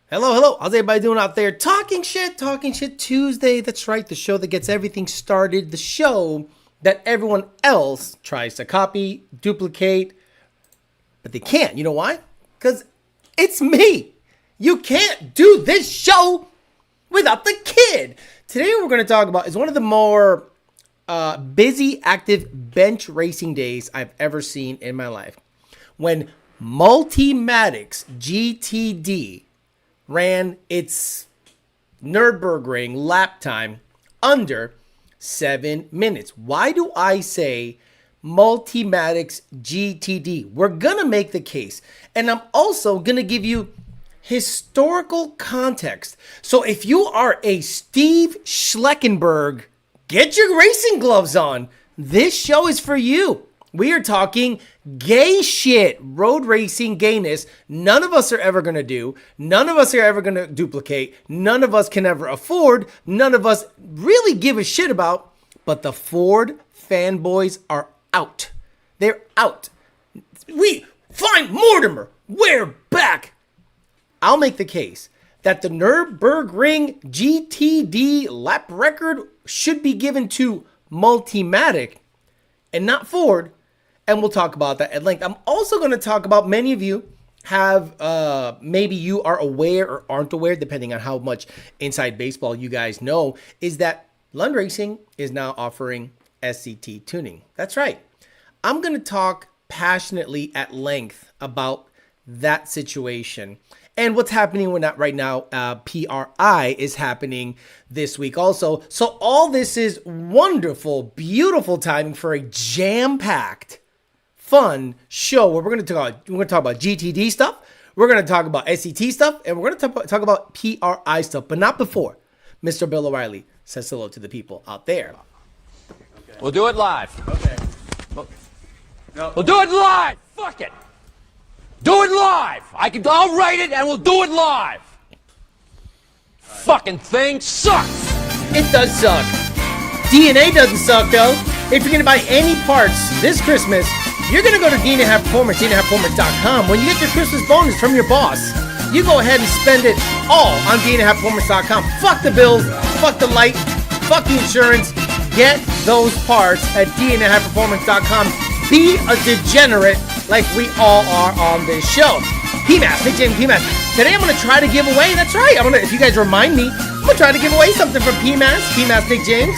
Hello, hello. How's everybody doing out there? Talking shit Tuesday. That's right. The show that gets everything started. The show that everyone else tries to copy, duplicate, but they can't. You know why? Because it's me. You can't do this show without the kid. Today we're going to talk about is one of the more busy, active bench racing days I've ever seen in my life. When Multimatic's GTD ran its Nürburgring lap time under 7 minutes. Why do I say Multimatic's GTD? We're going to make the case. And I'm also going to give you historical context. So if you are a Steve Schleckenberg, get your racing gloves on. This show is for you. We are talking gay shit, road racing gayness. None of us are ever going to do. None of us are ever going to duplicate. None of us can ever afford. None of us really give a shit about. But the Ford fanboys are out. They're out. We find Mortimer. We're back. I'll make the case that the Nürburgring GTD lap record should be given to Multimatic and not Ford. And we'll talk about that at length. I'm also going to talk about, many of you have, maybe you are aware or aren't aware, depending on how much inside baseball you guys know, is that Lund Racing is now offering SCT tuning. That's right. I'm going to talk passionately at length about that situation and what's happening with that right now. PRI is happening this week also. So all this is wonderful, beautiful timing for a jam-packed, fun show where we're going to talk about GTD stuff, we're going to talk about SCT stuff, and we're going to talk about PRI stuff, but not before Mr. Bill O'Reilly says hello to the people out there. Okay. We'll do it live. Okay. We'll do it live. Fuck it. Do it live. I'll write it and we'll do it live. Fucking thing sucks. It does suck. DNA doesn't suck though. If you're going to buy any parts this Christmas, you're going to go to DTP Performance, DTPperformance.com. When you get your Christmas bonus from your boss, you go ahead and spend it all on DTPperformance.com. Fuck the bills, fuck the light, fuck the insurance. Get those parts at DTPperformance.com. Be a degenerate like we all are on this show. PMAS, Nick James, PMAS. Today I'm going to try to give away, that's right, if you guys remind me, I'm going to try to give away something from PMAS, Nick James.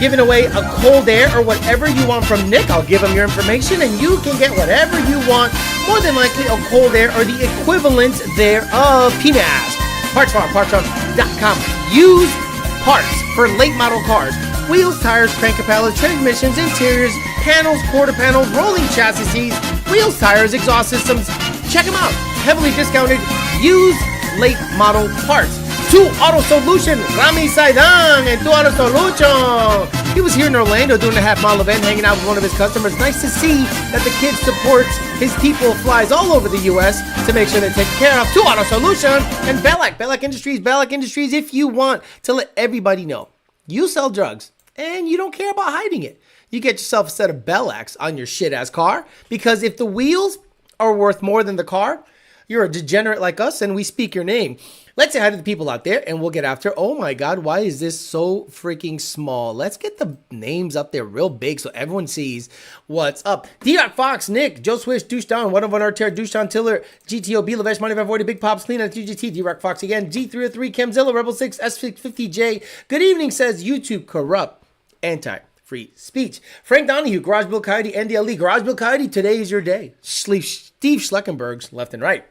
Giving away a cold air or whatever you want from Nick. I'll give him your information and you can get whatever you want. More than likely a cold air or the equivalent thereof. PMAS, partsfarm.com. Use parts for late model cars. Wheels, tires, crank propellers, transmissions, interiors, panels, quarter panels, rolling chassis, wheels, tires, exhaust systems. Check them out. Heavily discounted, used late model parts. To AutoSolutions, Rami Saidan, and to AutoSolutions. He was here in Orlando doing a half-mile event, hanging out with one of his customers. Nice to see that the kid supports his people, flies all over the U.S. to make sure they're taken care of. To AutoSolutions and Belak Industries, if you want to let everybody know you sell drugs and you don't care about hiding it. You get yourself a set of Belaks on your shit-ass car, because if the wheels are worth more than the car, you're a degenerate like us and we speak your name. Let's say hi to the people out there and we'll get after. Oh my God, why is this so freaking small? Let's get the names up there real big so everyone sees what's up. D.Rock Fox, Nick, Joe Swish, Douche Down, 101 Arter, Douche Down Tiller, GTO, B. Lavesh, Money 540, Big Pops, Clean on GGT, D.Rock Fox again, G303, Camzilla, Rebel 6, S650J. Good evening, says YouTube Corrupt Anti-Free Speech. Frank Donahue, Garage Bill Coyote, NDLE, Garage Bill Coyote, today is your day. Steve Schleckenberg's left and right.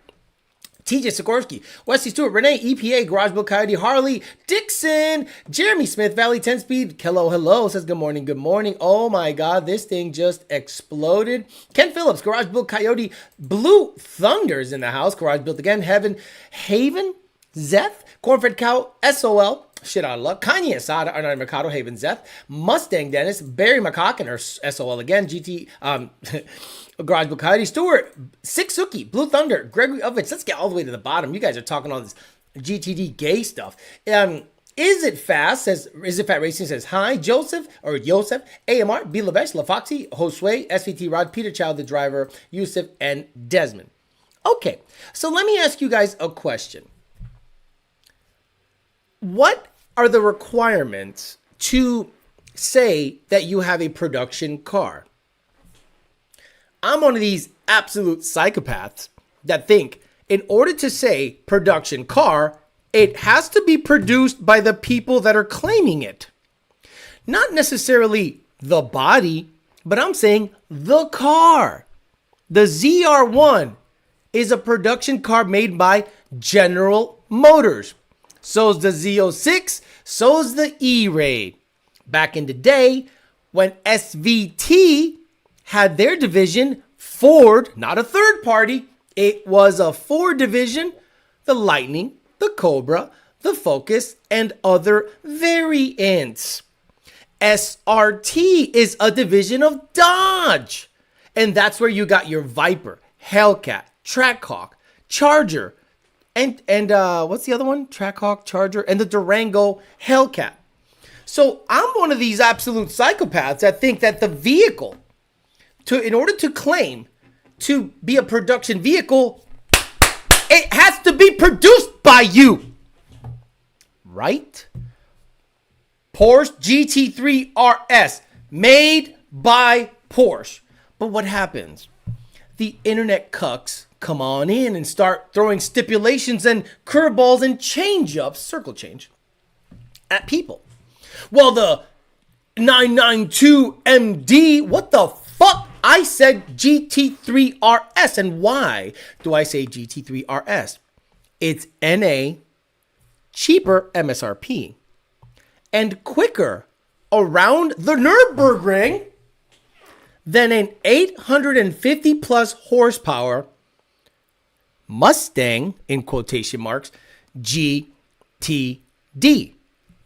TJ Sikorsky, Wesley Stewart, Renee, EPA, Garage Bill Coyote, Harley, Dixon, Jeremy Smith, Valley 10 Speed, hello, says good morning. Oh my God, this thing just exploded. Ken Phillips, Garage Bill Coyote, Blue Thunder's in the house, Garage Built again, Haven, Zeth, Cornfed Cow, SOL, shit out of luck, Kanye Asada, Arnott Mercado, Haven Zeth, Mustang Dennis, Barry McCocken, or SOL again, GT, Garage Bill Coyote, Stewart, Sixsuki, Blue Thunder, Gregory Ovitz. Let's get all the way to the bottom. You guys are talking all this GTD gay stuff. Is it fast? Is it fat racing? Says hi, Joseph, AMR, B. Lavesh, LaFoxy, Josue, SVT Rod, Peter Child, the driver, Yusuf, and Desmond. Okay, so let me ask you guys a question. what are the requirements to say that you have a production car? I'm one of these absolute psychopaths that think in order to say production car, it has to be produced by the people that are claiming it. Not necessarily the body, but I'm saying the car. The ZR1 is a production car made by General Motors. So's the Z06, so's the E-Ray. Back in the day, when SVT had their division, Ford, not a third party, it was a Ford division, the Lightning, the Cobra, the Focus, and other variants. SRT is a division of Dodge. And that's where you got your Viper, Hellcat, Trackhawk, Charger, and what's the other one? Trackhawk, Charger, and the Durango Hellcat. So I'm one of these absolute psychopaths that think that the vehicle, in order to claim to be a production vehicle, it has to be produced by you. Right? Porsche GT3 RS, made by Porsche. But what happens? The internet cucks come on in and start throwing stipulations and curveballs and change-ups, circle change, at people. Well, the 992MD, what the fuck? I said GT3 RS. And why do I say GT3 RS? It's NA, cheaper MSRP, and quicker around the Nürburgring than an 850 plus horsepower Mustang, in quotation marks, GTD.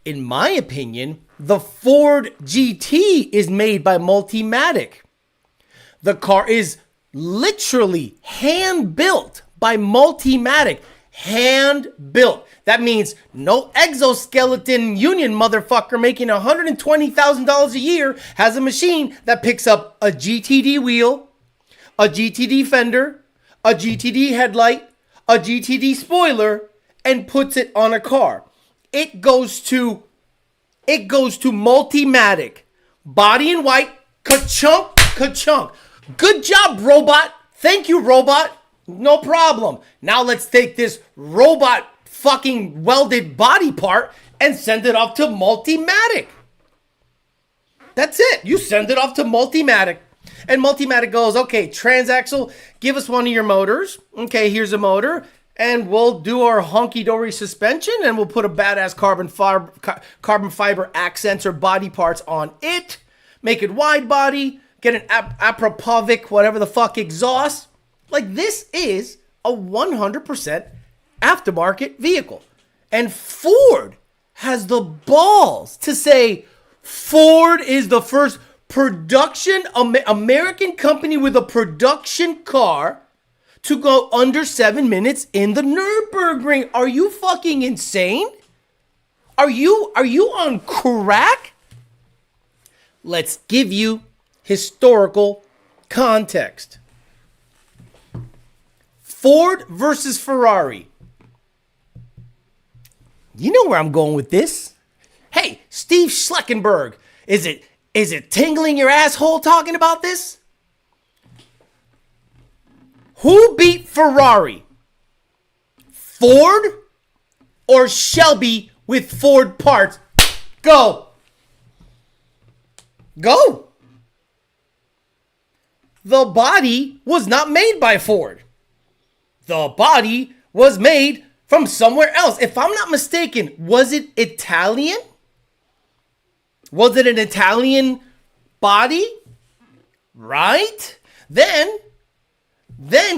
In my opinion, the Ford GT is made by Multimatic. The car is literally hand-built by Multimatic. Hand-built. That means no exoskeleton union motherfucker making $120,000 a year has a machine that picks up a GTD wheel, a GTD fender, a GTD headlight, a GTD spoiler, and puts it on a car. It goes to Multimatic. Body in white, ka-chunk, ka-chunk. Good job, robot. Thank you, robot. No problem. Now let's take this robot fucking welded body part and send it off to Multimatic. That's it. You send it off to Multimatic. And Multimatic goes, okay, transaxle, give us one of your motors. Okay, here's a motor. And we'll do our honky-dory suspension, and we'll put a badass carbon fiber accents or body parts on it. Make it wide body. Get an Apropovic, whatever the fuck, exhaust. Like, this is a 100% aftermarket vehicle. And Ford has the balls to say Ford is the first production American company with a production car to go under 7 minutes in the Nürburgring. Are you fucking insane? Are you on crack? Let's give you historical context. Ford versus Ferrari. You know where I'm going with this. Hey, Steve Schleckenberg, is it tingling your asshole talking about this? Who beat Ferrari? Ford or Shelby with Ford parts? Go. Go. The body was not made by Ford. The body was made from somewhere else. If I'm not mistaken, was it Italian? Was it an Italian body? Right? Then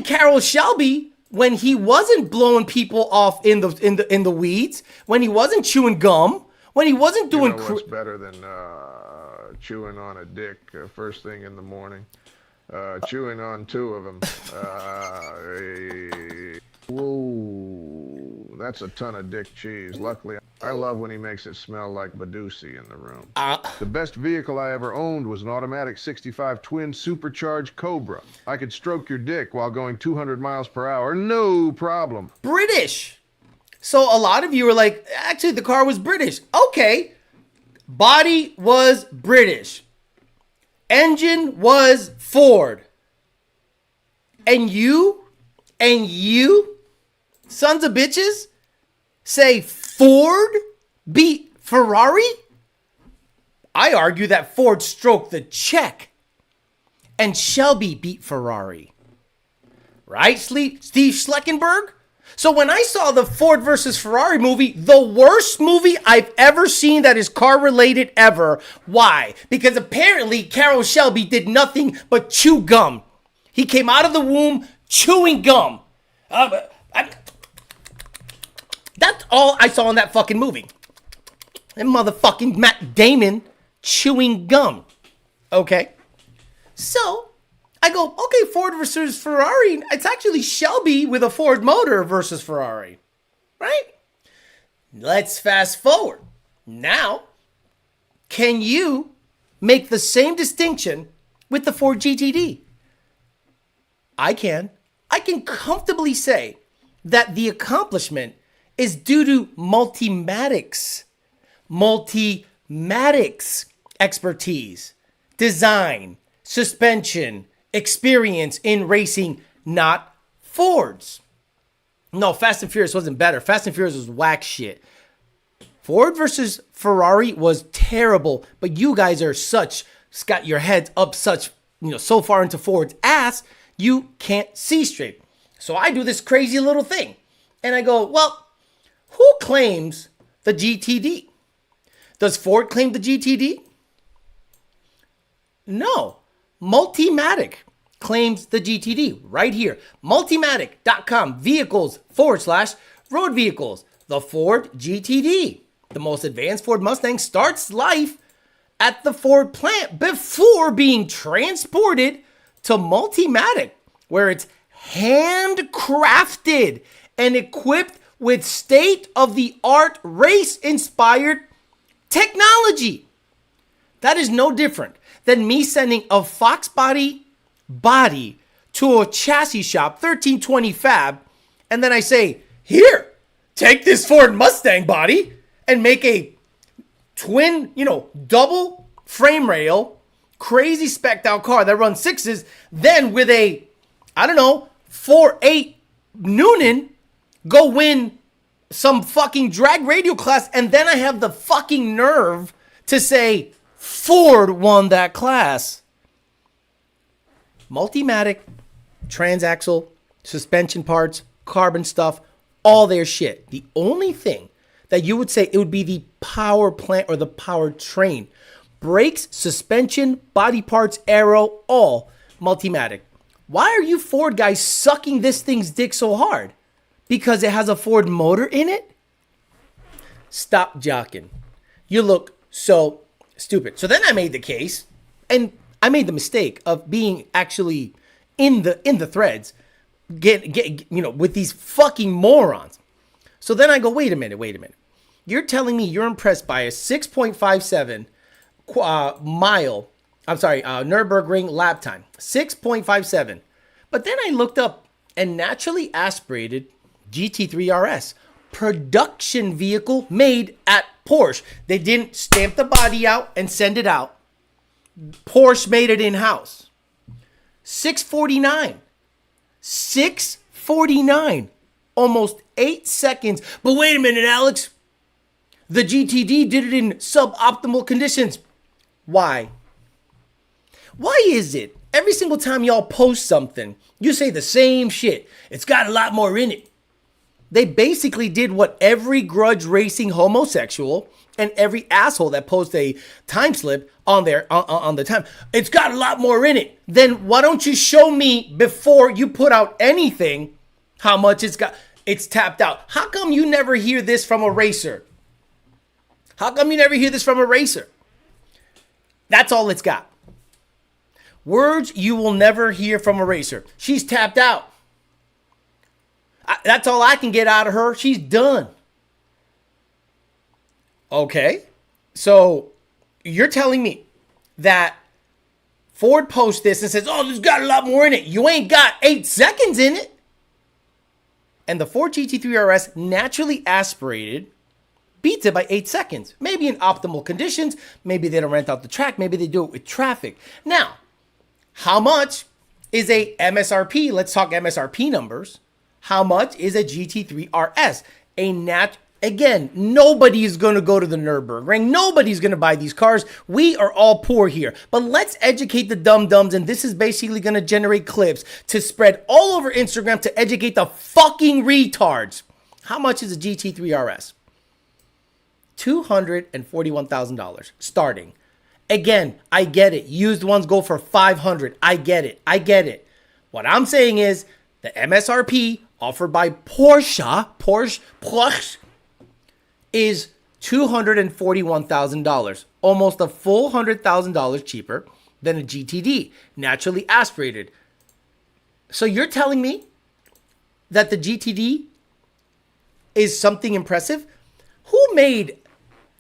Carroll Shelby, when he wasn't blowing people off in the weeds, when he wasn't chewing gum, when he wasn't doing what's better than chewing on a dick first thing in the morning? Chewing on two of them. Whoa, that's a ton of dick cheese. Luckily, I love when he makes it smell like Badusi in the room. The best vehicle I ever owned was an automatic 65 twin supercharged Cobra. I could stroke your dick while going 200 miles per hour, no problem. British. So a lot of you were like, actually, the car was British. Okay. Body was British. Engine was Ford. And you, sons of bitches, say Ford beat Ferrari? I argue that Ford stroked the check and Shelby beat Ferrari. Right, Steve Schleckenberg? So when I saw the Ford versus Ferrari movie, the worst movie I've ever seen that is car related ever. Why? Because apparently Carroll Shelby did nothing but chew gum. He came out of the womb chewing gum. That's all I saw in that fucking movie. And motherfucking Matt Damon chewing gum. Okay. So I go, okay, Ford versus Ferrari. It's actually Shelby with a Ford motor versus Ferrari. Right? Let's fast forward. Now, can you make the same distinction with the Ford GTD? I can. I can comfortably say that the accomplishment is due to Multimatic's expertise, design, suspension, experience in racing, not Ford's. No, Fast and Furious wasn't better. Fast and Furious was whack shit. Ford versus Ferrari was terrible, but you guys are got your heads up so far into Ford's ass, you can't see straight. So I do this crazy little thing. And I go, well, who claims the GTD? Does Ford claim the GTD? No. Multimatic claims the GTD right here. Multimatic.com vehicles/road vehicles. The Ford GTD. The most advanced Ford Mustang starts life at the Ford plant before being transported to Multimatic, where it's handcrafted and equipped with state-of-the-art race-inspired technology. That is no different than me sending a Fox body to a chassis shop, 1320 Fab, and then I say, here, take this Ford Mustang body and make a twin, double frame rail, crazy spec'd out car that runs sixes, then with a, 4.8 Noonan, go win some fucking drag radio class, and then I have the fucking nerve to say Ford won that class. Multimatic, transaxle, suspension parts, carbon stuff, all their shit. The only thing that you would say it would be the power plant or the power train. Brakes, suspension, body parts, aero, all Multimatic. Why are you Ford guys sucking this thing's dick so hard? Because it has a Ford motor in it? Stop jocking. You look so stupid. So then I made the case, and I made the mistake of being actually in the threads, with these fucking morons. So then I go, wait a minute. You're telling me you're impressed by a 6.57 Nürburgring lap time, 6.57. But then I looked up and naturally aspirated GT3 RS, production vehicle made at Porsche. They didn't stamp the body out and send it out. Porsche made it in-house. 649. Almost 8 seconds. But wait a minute, Alex. The GTD did it in suboptimal conditions. Why? Why is it every single time y'all post something, you say the same shit? It's got a lot more in it. They basically did what every grudge racing homosexual and every asshole that posts a time slip on the time. It's got a lot more in it. Then why don't you show me before you put out anything how much it's got? It's tapped out. How come you never hear this from a racer? That's all it's got. Words you will never hear from a racer. She's tapped out. That's all I can get out of her. She's done. Okay. So you're telling me that Ford posts this and says, oh, there's got a lot more in it. You ain't got 8 seconds in it. And the Ford GT3 RS naturally aspirated beats it by 8 seconds. Maybe in optimal conditions. Maybe they don't rent out the track. Maybe they do it with traffic. Now, how much is a MSRP? Let's talk MSRP numbers. How much is a GT3 RS? Again, nobody is going to go to the Nürburgring. Nobody's going to buy these cars. We are all poor here. But let's educate the dum-dums, and this is basically going to generate clips to spread all over Instagram to educate the fucking retards. How much is a GT3 RS? $241,000 starting. Again, I get it. Used ones go for $500. I get it. What I'm saying is the MSRP offered by Porsche is $241,000, almost a full $100,000 cheaper than a GTD, naturally aspirated. So you're telling me that the GTD is something impressive? Who made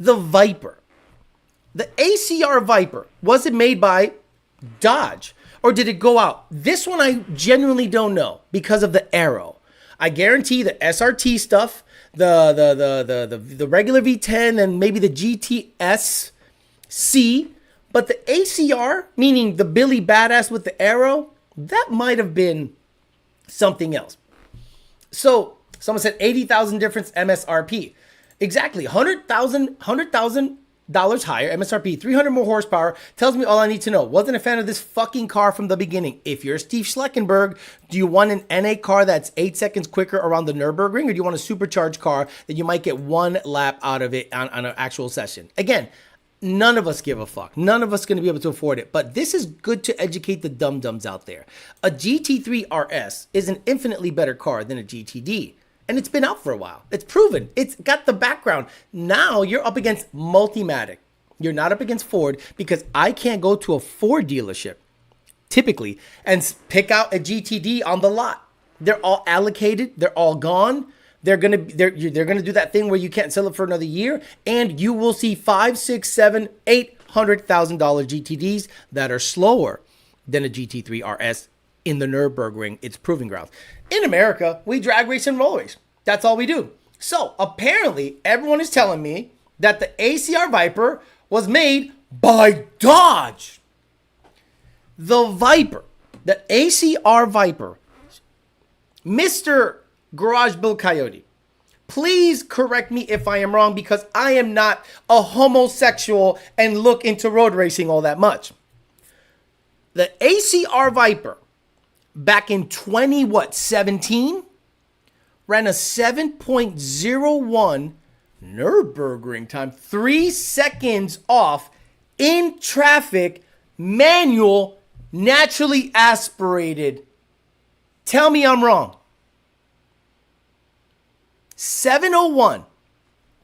the Viper? The ACR Viper, was it made by Dodge or did it go out? This one I genuinely don't know because of the arrow. I guarantee the SRT stuff, the regular V10 and maybe the GTS C, but the ACR, meaning the Billy Badass with the arrow, that might have been something else. So someone said 80,000 difference MSRP. Exactly, $100,000 higher MSRP, 300 more horsepower, tells me all I need to know. Wasn't a fan of this fucking car from the beginning. If you're Steve Schleckenberg, do you want an NA car that's 8 seconds quicker around the Nürburgring, or do you want a supercharged car that you might get one lap out of it on an actual session? Again, none of us give a fuck. None of us going to be able to afford it, but this is good to educate the dum-dums out there. A GT3 RS is an infinitely better car than a GTD. And it's been out for a while. It's proven. It's got the background. Now you're up against Multimatic. You're not up against Ford because I can't go to a Ford dealership typically and pick out a GTD on the lot. They're all allocated. They're all gone. They're gonna do that thing where you can't sell it for another year, and you will see $500,000, $600,000, $700,000, $800,000 GTDs that are slower than a GT3 RS in the Nürburgring, its proving grounds. In America, we drag race and roll race. That's all we do. So apparently, everyone is telling me that the ACR Viper was made by Dodge. The Viper, the ACR Viper, Mr. Garage Build Coyote, please correct me if I am wrong because I am not a homosexual and look into road racing all that much. The ACR Viper back in 2017 ran a 7.01 Nürburgring time, 3 seconds off in traffic, manual, naturally aspirated. Tell me I'm wrong. 701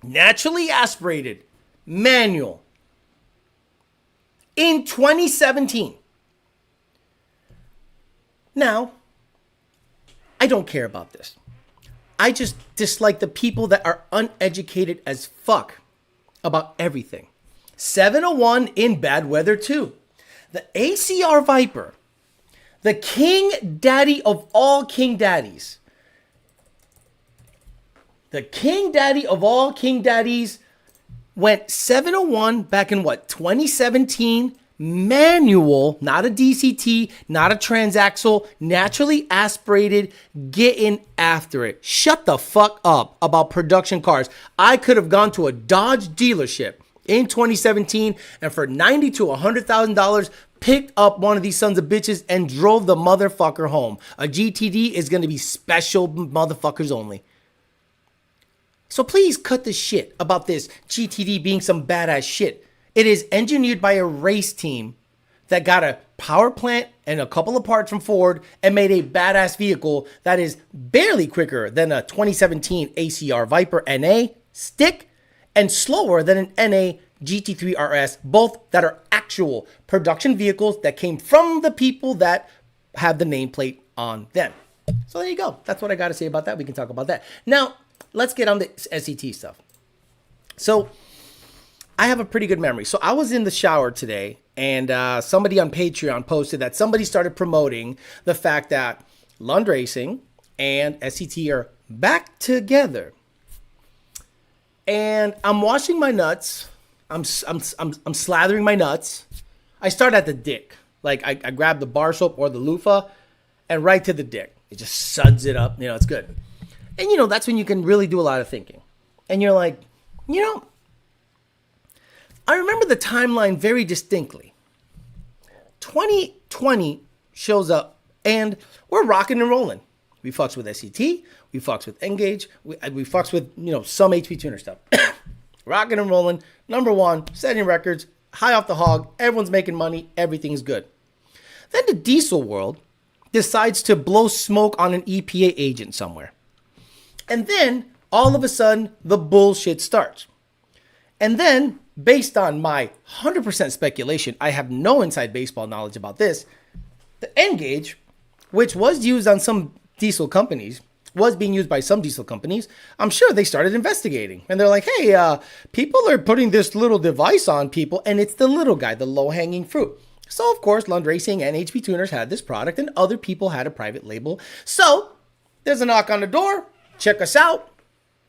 naturally aspirated, manual in 2017. Now, I don't care about this. I just dislike the people that are uneducated as fuck about everything. 701 in bad weather too. The ACR Viper, the king daddy of all king daddies. The king daddy of all king daddies went 701 back in what, 2017? Manual, not a DCT, not a transaxle, naturally aspirated, getting after it. Shut the fuck up about production cars. I could have gone to a Dodge dealership in 2017 and for $90,000 to $100,000 picked up one of these sons of bitches and drove the motherfucker home. A GTD is going to be special motherfuckers only. So please cut the shit about this GTD being some badass shit. It is engineered by a race team that got a power plant and a couple of parts from Ford and made a badass vehicle that is barely quicker than a 2017 ACR Viper NA stick and slower than an NA GT3 RS, both that are actual production vehicles that came from the people that have the nameplate on them. So there you go. That's what I got to say about that. We can talk about that. Now, let's get on the SET stuff. So I have a pretty good memory. So I was in the shower today and somebody on Patreon posted that somebody started promoting the fact that Lund Racing and SET are back together. And I'm washing my nuts. I'm slathering my nuts. I start at the dick. Like I grab the bar soap or the loofah and right to the dick. It just suds it up. It's good. And that's when you can really do a lot of thinking. And you're like, I remember the timeline very distinctly. 2020 shows up and we're rocking and rolling. We fucks with SET, we fucks with Engage, we fucks with, some HP tuner stuff. Rocking and rolling, number one, setting records, high off the hog, everyone's making money, everything's good. Then the diesel world decides to blow smoke on an EPA agent somewhere. And then, all of a sudden, the bullshit starts. And then, based on my 100% speculation, I have no inside baseball knowledge about this, the Engage, which was used on some diesel companies, was being used by some diesel companies, I'm sure they started investigating. And they're like, hey, people are putting this little device on people, and it's the little guy, the low-hanging fruit. So, of course, Lund Racing and HP Tuners had this product, and other people had a private label. So, there's a knock on the door. Check us out,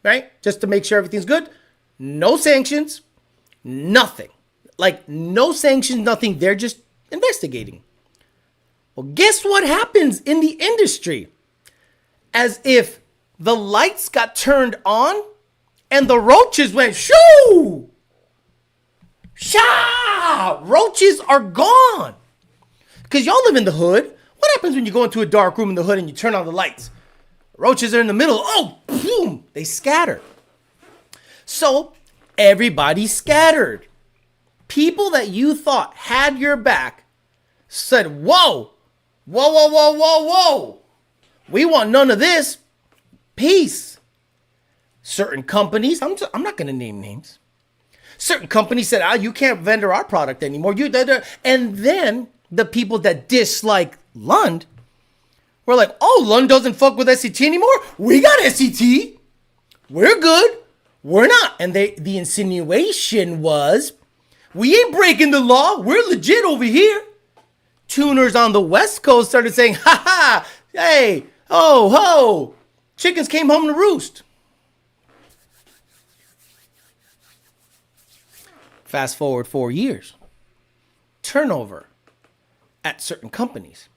right? Just to make sure everything's good. No sanctions, nothing. Like, no sanctions, nothing. They're just investigating. Well, guess what happens in the industry? As if the lights got turned on and the roaches went shoo! Sha! Roaches are gone. Because y'all live in the hood. What happens when you go into a dark room in the hood and you turn on the lights? Roaches are in the middle. Oh, boom! They scatter. So, everybody scattered. People that you thought had your back said, whoa! Whoa, whoa, whoa, whoa, whoa! We want none of this. Peace. Certain companies, I'm not going to name names. Certain companies said, you can't vendor our product anymore. And then the people that dislike Lund were like, oh, Lund doesn't fuck with SET anymore? We got SET. We're good. We're not. And the insinuation was, we ain't breaking the law. We're legit over here. Tuners on the West Coast started saying, ha ha, hey, oh, ho, chickens came home to roost. Fast forward 4 years. Turnover at certain companies.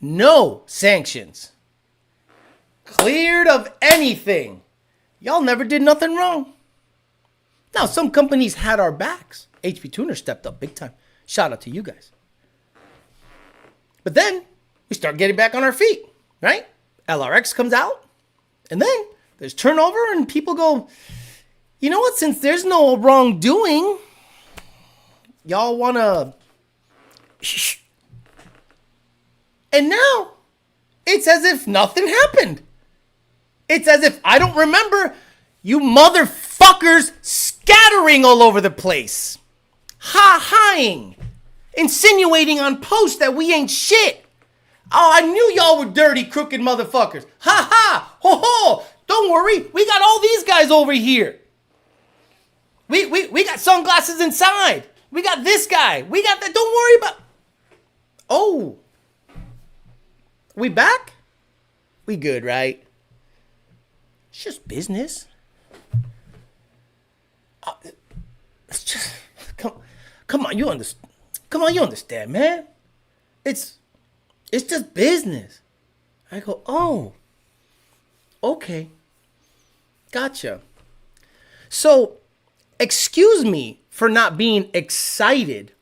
No sanctions. Cleared of anything. Y'all never did nothing wrong. Now, some companies had our backs. HP Tuner stepped up big time. Shout out to you guys. But then we start getting back on our feet, right? LRX comes out, and then there's turnover, and people go, you know what? Since there's no wrongdoing, y'all want to... And now, it's as if nothing happened. It's as if I don't remember you motherfuckers scattering all over the place. Ha-haing. Insinuating on posts that we ain't shit. Oh, I knew y'all were dirty, crooked motherfuckers. Ha ha, ho ho. Don't worry, we got all these guys over here. We got sunglasses inside. We got this guy. We got that. Don't worry about. Oh, we back? We good, right? It's just business. It's just come on, you understand. Come on, you understand, man. It's just business. I go, oh, okay. Gotcha. So, excuse me for not being excited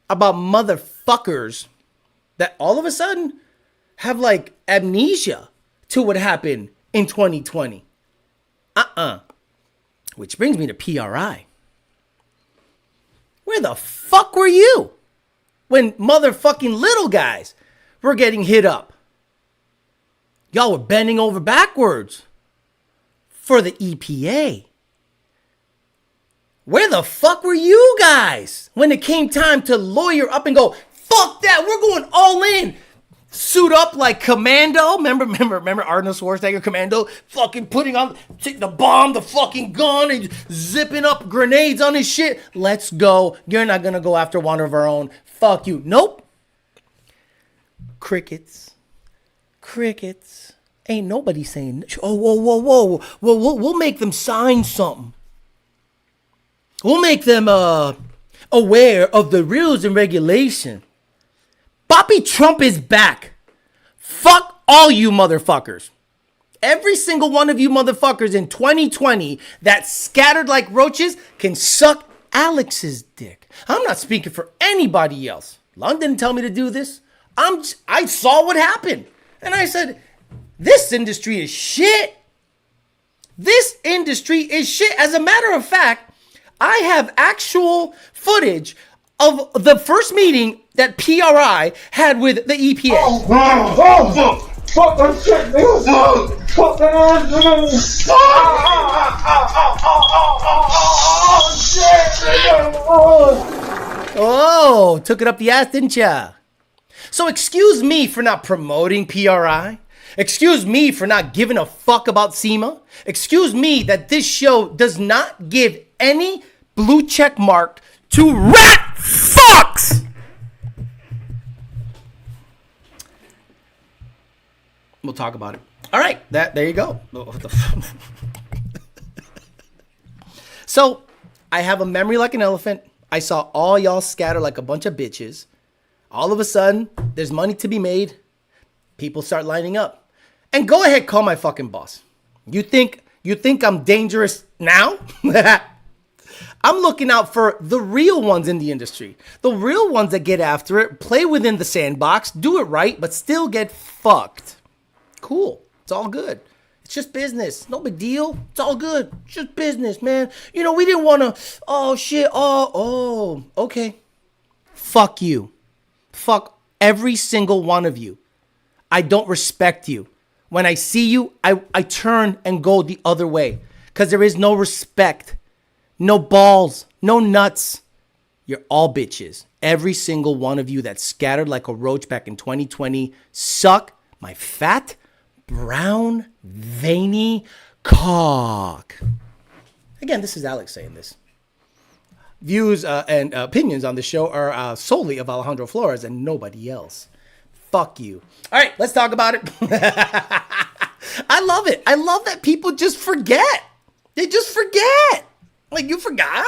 about motherfuckers that all of a sudden have like amnesia to what happened in 2020. Which brings me to PRI. Where the fuck were you when motherfucking little guys were getting hit up? Y'all were bending over backwards for the EPA. Where the fuck were you guys when it came time to lawyer up and go, fuck that, we're going all in. Suit up like Commando. Remember Arnold Schwarzenegger, Commando, fucking putting on the bomb, the fucking gun, and zipping up grenades on his shit. Let's go. You're not gonna go after one of our own. Fuck you. Nope. Crickets. Ain't nobody saying, oh, whoa, whoa, whoa. Well, we'll make them sign something. We'll make them aware of the rules and regulation. Bobby Trump is back. Fuck all you motherfuckers. Every single one of you motherfuckers in 2020 that scattered like roaches can suck Alex's dick. I'm not speaking for anybody else. Lund didn't tell me to do this. I saw what happened. And I said, this industry is shit. This industry is shit. As a matter of fact, I have actual footage of the first meeting that PRI had with the EPA. Fuck that shit, nigga. Fuck that shit. Oh, took it up the ass, didn't ya? So excuse me for not promoting PRI. Excuse me for not giving a fuck about SEMA. Excuse me that this show does not give any blue check mark to rat fucks. We'll talk about it. All right, there you go. So, I have a memory like an elephant. I saw all y'all scatter like a bunch of bitches. All of a sudden, there's money to be made. People start lining up. And go ahead, call my fucking boss. You think I'm dangerous now? I'm looking out for the real ones in the industry. The real ones that get after it, play within the sandbox, do it right, but still get fucked. Cool. It's all good. It's just business. No big deal. It's all good. It's just business, man. You know, we didn't want to, oh, shit. Oh, okay. Fuck you. Fuck every single one of you. I don't respect you. When I see you, I turn and go the other way because there is no respect, no balls, no nuts. You're all bitches. Every single one of you that scattered like a roach back in 2020 suck my fat, brown, veiny cock. Again, this is Alex saying this. Views and opinions on the show are solely of Alejandro Flores and nobody else. Fuck you. All right, let's talk about it. I love it. I love that people just forget. They just forget. Like, you forgot?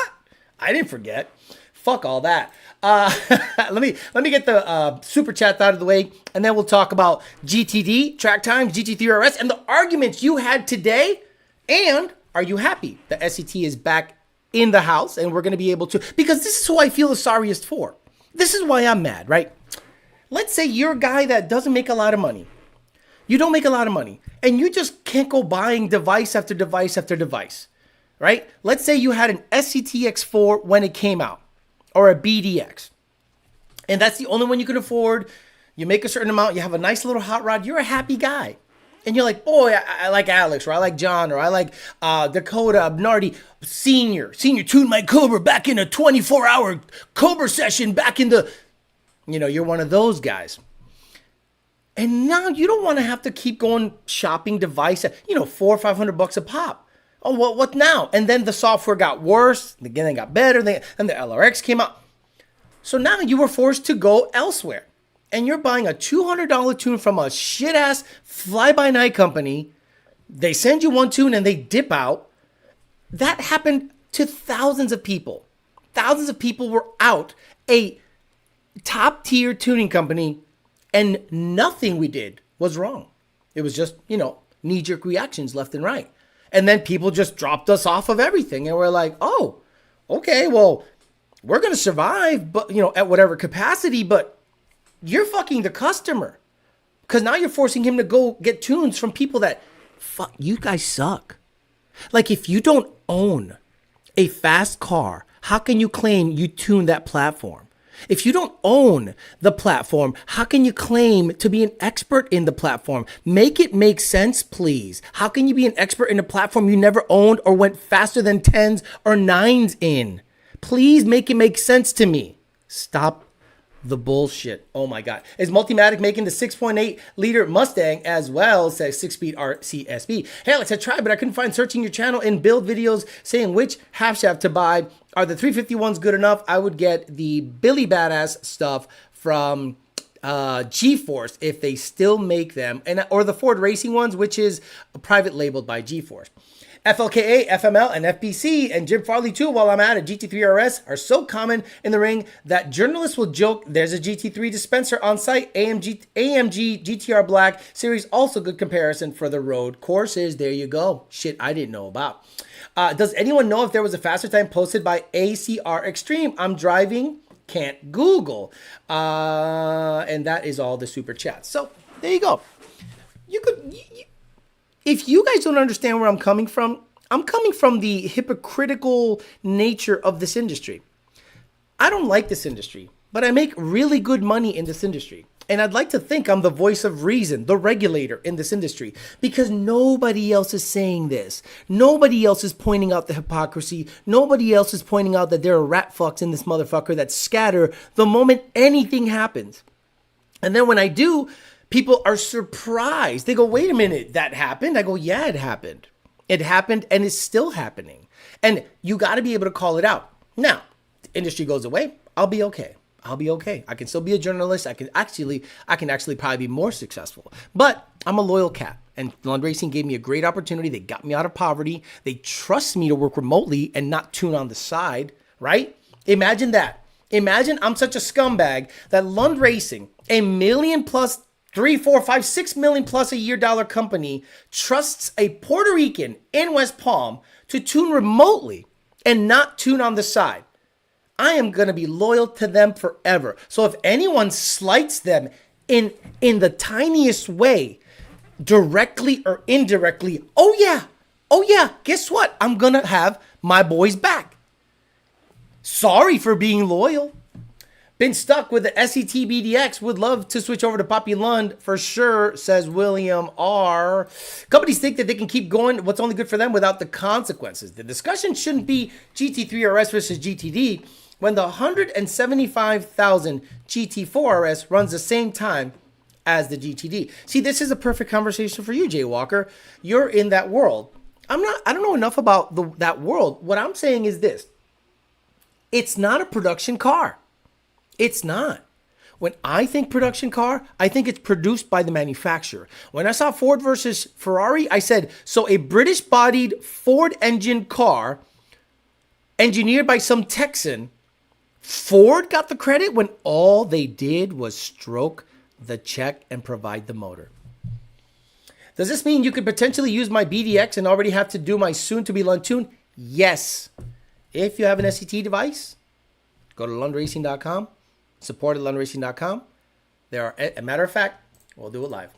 I didn't forget. Fuck all that. Let me get the super chats out of the way, and then we'll talk about GTD, track times, GT3RS, and the arguments you had today. And are you happy that SET is back in the house and we're going to be able to? Because this is who I feel the sorriest for. This is why I'm mad, right? Let's say you're a guy that doesn't make a lot of money. You don't make a lot of money, and you just can't go buying device after device after device, right? Let's say you had an SCTX4 when it came out, or a BDX, and that's the only one you can afford. You make a certain amount, you have a nice little hot rod, you're a happy guy. And you're like, boy, I like Alex, or I like John, or I like Dakota Abnardi, Senior tuned my Cobra back in a 24-hour Cobra session back in the... You know, you're one of those guys. And now you don't want to have to keep going shopping device at, $400 or $500 a pop. Oh, what now? And then the software got worse. Again, it got better. And the LRX came out. So now you were forced to go elsewhere. And you're buying a $200 tune from a shit-ass fly-by-night company. They send you one tune and they dip out. That happened to thousands of people. Thousands of people were out a top-tier tuning company, and nothing we did was wrong. It was just, knee-jerk reactions left and right. And then people just dropped us off of everything, and we're like, oh, okay, well, we're going to survive, but at whatever capacity, but you're fucking the customer. Because now you're forcing him to go get tunes from people that, fuck, you guys suck. Like, if you don't own a fast car, how can you claim you tuned that platform? If you don't own the platform, how can you claim to be an expert in the platform? Make it make sense, please. How can you be an expert in a platform you never owned or went faster than 10s or 9s in? Please make it make sense to me. Stop the bullshit. Oh my God. Is Multimatic making the 6.8 liter Mustang as well? Says 6-speed RCSB. Hey Alex, I tried, but I couldn't find searching your channel in build videos saying which half shaft to buy. Are the 351s good enough? I would get the Billy Badass stuff from G-Force, if they still make them, or the Ford Racing ones, which is private labeled by G-Force. FLKA, FML, and FBC, and Jim Farley too, while I'm at it, GT3 RS are so common in the ring that journalists will joke there's a GT3 dispenser on site. AMG GTR Black Series, also good comparison for the road courses. There you go. Shit I didn't know about. Does anyone know if there was a faster time posted by ACR Extreme? I'm driving, can't Google. And that is all the super chats. So there you go. If you guys don't understand where I'm coming from the hypocritical nature of this industry. I don't like this industry, but I make really good money in this industry. And I'd like to think I'm the voice of reason, the regulator in this industry, because nobody else is saying this. Nobody else is pointing out the hypocrisy. Nobody else is pointing out that there are rat fucks in this motherfucker that scatter the moment anything happens. And then when I do, people are surprised. They go, wait a minute, that happened? I go, yeah, it happened. It happened and it's still happening. And you got to be able to call it out. Now, the industry goes away, I'll be okay. I can still be a journalist. I can actually probably be more successful. But I'm a loyal cat. And Lund Racing gave me a great opportunity. They got me out of poverty. They trust me to work remotely and not tune on the side, right? Imagine that. Imagine I'm such a scumbag that Lund Racing, a million plus, 3, 4, 5, 6 million plus a year dollar company, trusts a Puerto Rican in West Palm to tune remotely and not tune on the side. I am going to be loyal to them forever. So if anyone slights them in the tiniest way, directly or indirectly, oh yeah, guess what? I'm going to have my boys back. Sorry for being loyal. Been stuck with the SET BDX. Would love to switch over to Poppy Lund for sure, says William R. Companies think that they can keep going what's only good for them without the consequences. The discussion shouldn't be GT3 RS versus GTD when the 175,000 GT4 RS runs the same time as the GTD. See, this is a perfect conversation for you, Jay Walker. You're in that world. I don't know enough about that world. What I'm saying is this. It's not a production car. It's not. When I think production car, I think it's produced by the manufacturer. When I saw Ford versus Ferrari, I said, so a British-bodied Ford engine car engineered by some Texan, Ford got the credit when all they did was stroke the check and provide the motor. Does this mean you could potentially use my BDX and already have to do my soon-to-be Lund tune? Yes. If you have an SET device, go to lundracing.com, support at lundracing.com. There are, a matter of fact, we'll do it live.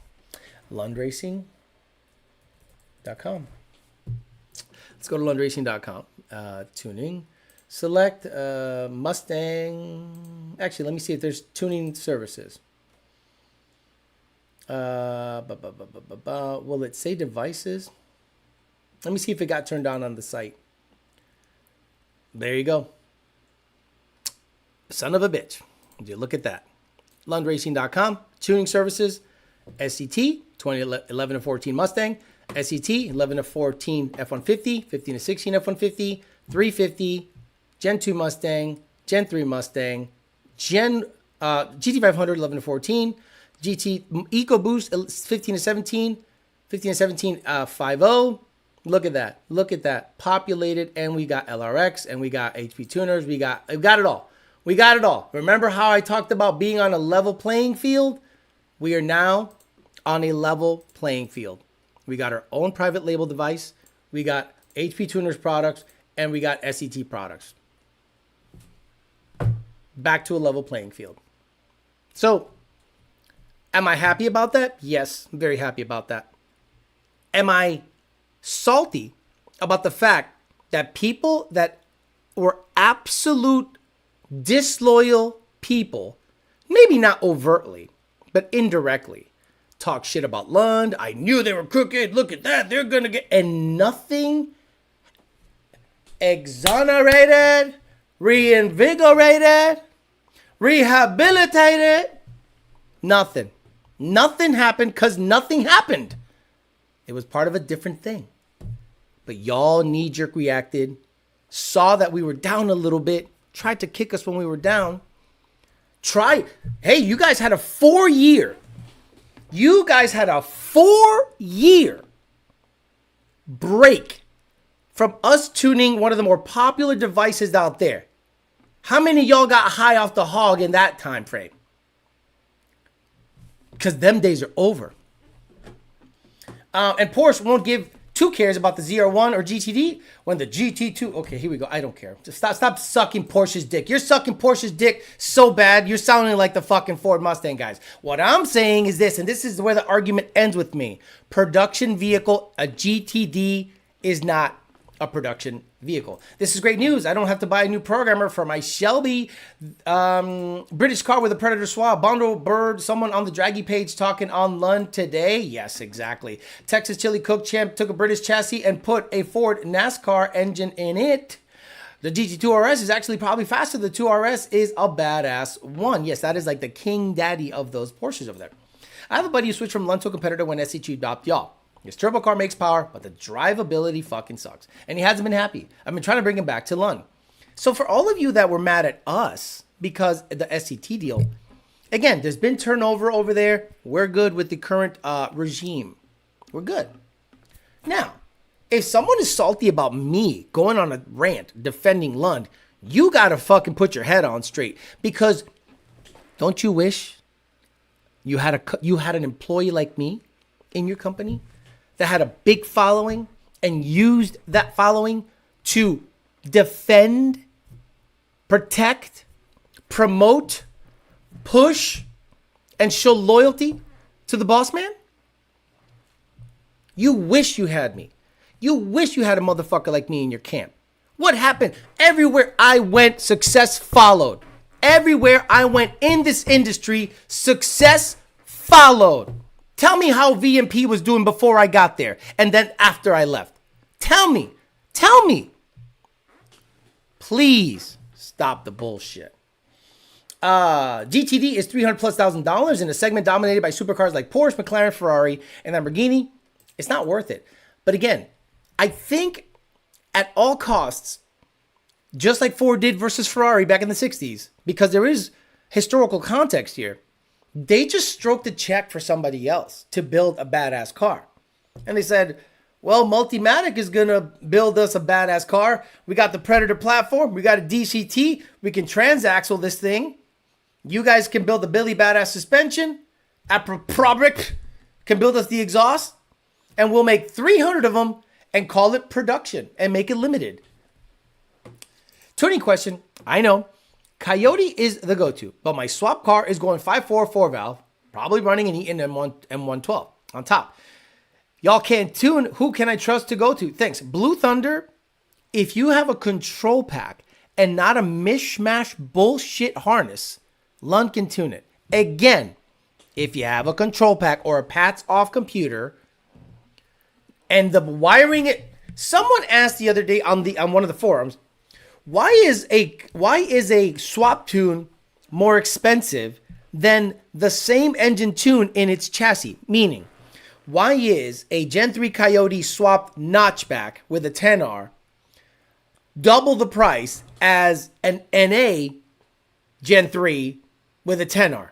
Lundracing.com. Let's go to lundracing.com. Tuning. Select Mustang. Actually, let me see if there's tuning services. Will it say devices? Let me see if it got turned on the site. There you go. Son of a bitch. Would you look at that? Lundracing.com. Tuning services. SET 2011 and 14 Mustang. SET 11 to 14 F-150. 15 to 16 F-150. 350. Gen 2 Mustang. Gen 3 Mustang. GT500 11 to 14. GT EcoBoost 15 to 17. 15 to 17 50. Look at that. Look at that. Populated. And we got LRX. And we got HP tuners. We got it all. We got it all. Remember how I talked about being on a level playing field? We are now on a level playing field. We got our own private label device. We got HP tuners products. And we got SET products. Back to a level playing field. So, am I happy about that? Yes, I'm very happy about that. Am I salty about the fact that people that were absolute disloyal people, maybe not overtly, but indirectly, talk shit about Lund? I knew they were crooked. Look at that. They're going to get... And nothing exonerated, reinvigorated, rehabilitated. Nothing. Nothing happened because nothing happened. It was part of a different thing. But y'all knee-jerk reacted, saw that we were down a little bit, tried to kick us when we were down. Try. Hey, you guys had a 4-year. You guys had a 4-year break from us tuning one of the more popular devices out there. How many of y'all got high off the hog in that time frame? Because them days are over. And Porsche won't give 2 cares about the ZR1 or GTD when the GT2. Okay, here we go. I don't care. Just stop sucking Porsche's dick. You're sucking Porsche's dick so bad, you're sounding like the fucking Ford Mustang guys. What I'm saying is this, and this is where the argument ends with me. Production vehicle, a GTD is not a production vehicle. This is great news. I don't have to buy a new programmer for my Shelby British car with a Predator swap. Bondo Bird, someone on the Draggy page talking on Lund today. Yes, exactly. Texas Chili Cook Champ took a British chassis and put a Ford NASCAR engine in it. The GT2 RS is actually probably faster. The 2RS is a badass one. Yes, that is like the king daddy of those Porsches over there. I have a buddy who switched from Lund to a competitor when SC2 dropped y'all. His turbo car makes power, but the drivability fucking sucks. And he hasn't been happy. I've been trying to bring him back to Lund. So for all of you that were mad at us because the SCT deal, again, there's been turnover over there. We're good with the current regime. We're good. Now, if someone is salty about me going on a rant defending Lund, you got to fucking put your head on straight. Because don't you wish you had an employee like me in your company that had a big following and used that following to defend, protect, promote, push, and show loyalty to the boss man? You wish you had me. You wish you had a motherfucker like me in your camp. What happened? Everywhere I went, success followed. Everywhere I went in this industry, success followed. Tell me how VMP was doing before I got there and then after I left. Tell me. Tell me. Please stop the bullshit. GTD is $300,000+ in a segment dominated by supercars like Porsche, McLaren, Ferrari, and Lamborghini. It's not worth it. But again, I think at all costs, just like Ford did versus Ferrari back in the 60s, because there is historical context here, they just stroked a check for somebody else to build a badass car. And they said, well, Multimatic is going to build us a badass car. We got the Predator platform. We got a DCT. We can transaxle this thing. You guys can build the Billy Badass suspension. Aprobric can build us the exhaust. And we'll make 300 of them and call it production and make it limited. Tuning question, I know. Coyote is the go-to, but my swap car is going 5.4 4-valve, probably running an Eaton M112 on top. Y'all can't tune. Who can I trust to go to? Thanks. Blue Thunder, if you have a control pack and not a mishmash bullshit harness, Lund can tune it. Again, if you have a control pack or a Pat's off computer and the wiring it, someone asked the other day on one of the forums, why is a swap tune more expensive than the same engine tune in its chassis? Meaning, why is a Gen 3 Coyote swapped notchback with a 10R double the price as an NA Gen 3 with a 10R?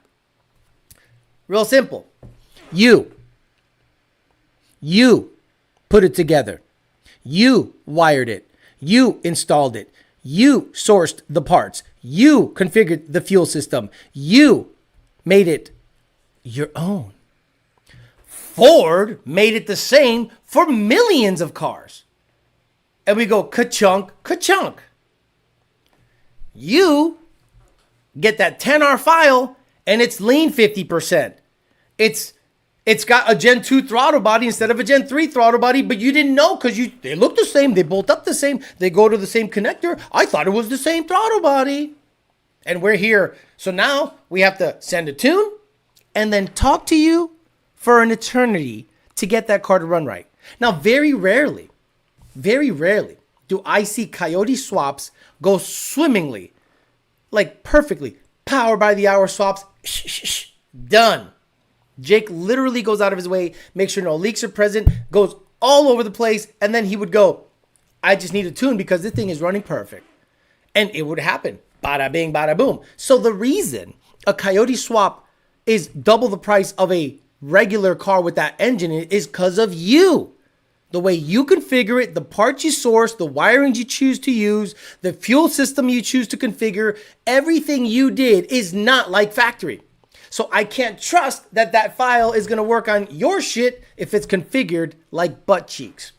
Real simple. You put it together. You wired it. You installed it. You sourced the parts. You configured the fuel system. You made it your own. Ford made it the same for millions of cars. And we go ka-chunk, ka-chunk. You get that 10R file and it's lean 50%. It's got a Gen 2 throttle body instead of a Gen 3 throttle body, but you didn't know because they look the same. They bolt up the same. They go to the same connector. I thought it was the same throttle body. And we're here. So now we have to send a tune and then talk to you for an eternity to get that car to run right. Now, very rarely do I see Coyote swaps go swimmingly, like perfectly. Power by the hour swaps, done. Jake literally goes out of his way, makes sure no leaks are present, goes all over the place, and then he would go, I just need a tune because this thing is running perfect. And it would happen. Bada bing, bada boom. So the reason a Coyote swap is double the price of a regular car with that engine in it is because of you. The way you configure it, the parts you source, the wirings you choose to use, the fuel system you choose to configure, everything you did is not like factory. So I can't trust that that file is going to work on your shit if it's configured like butt cheeks.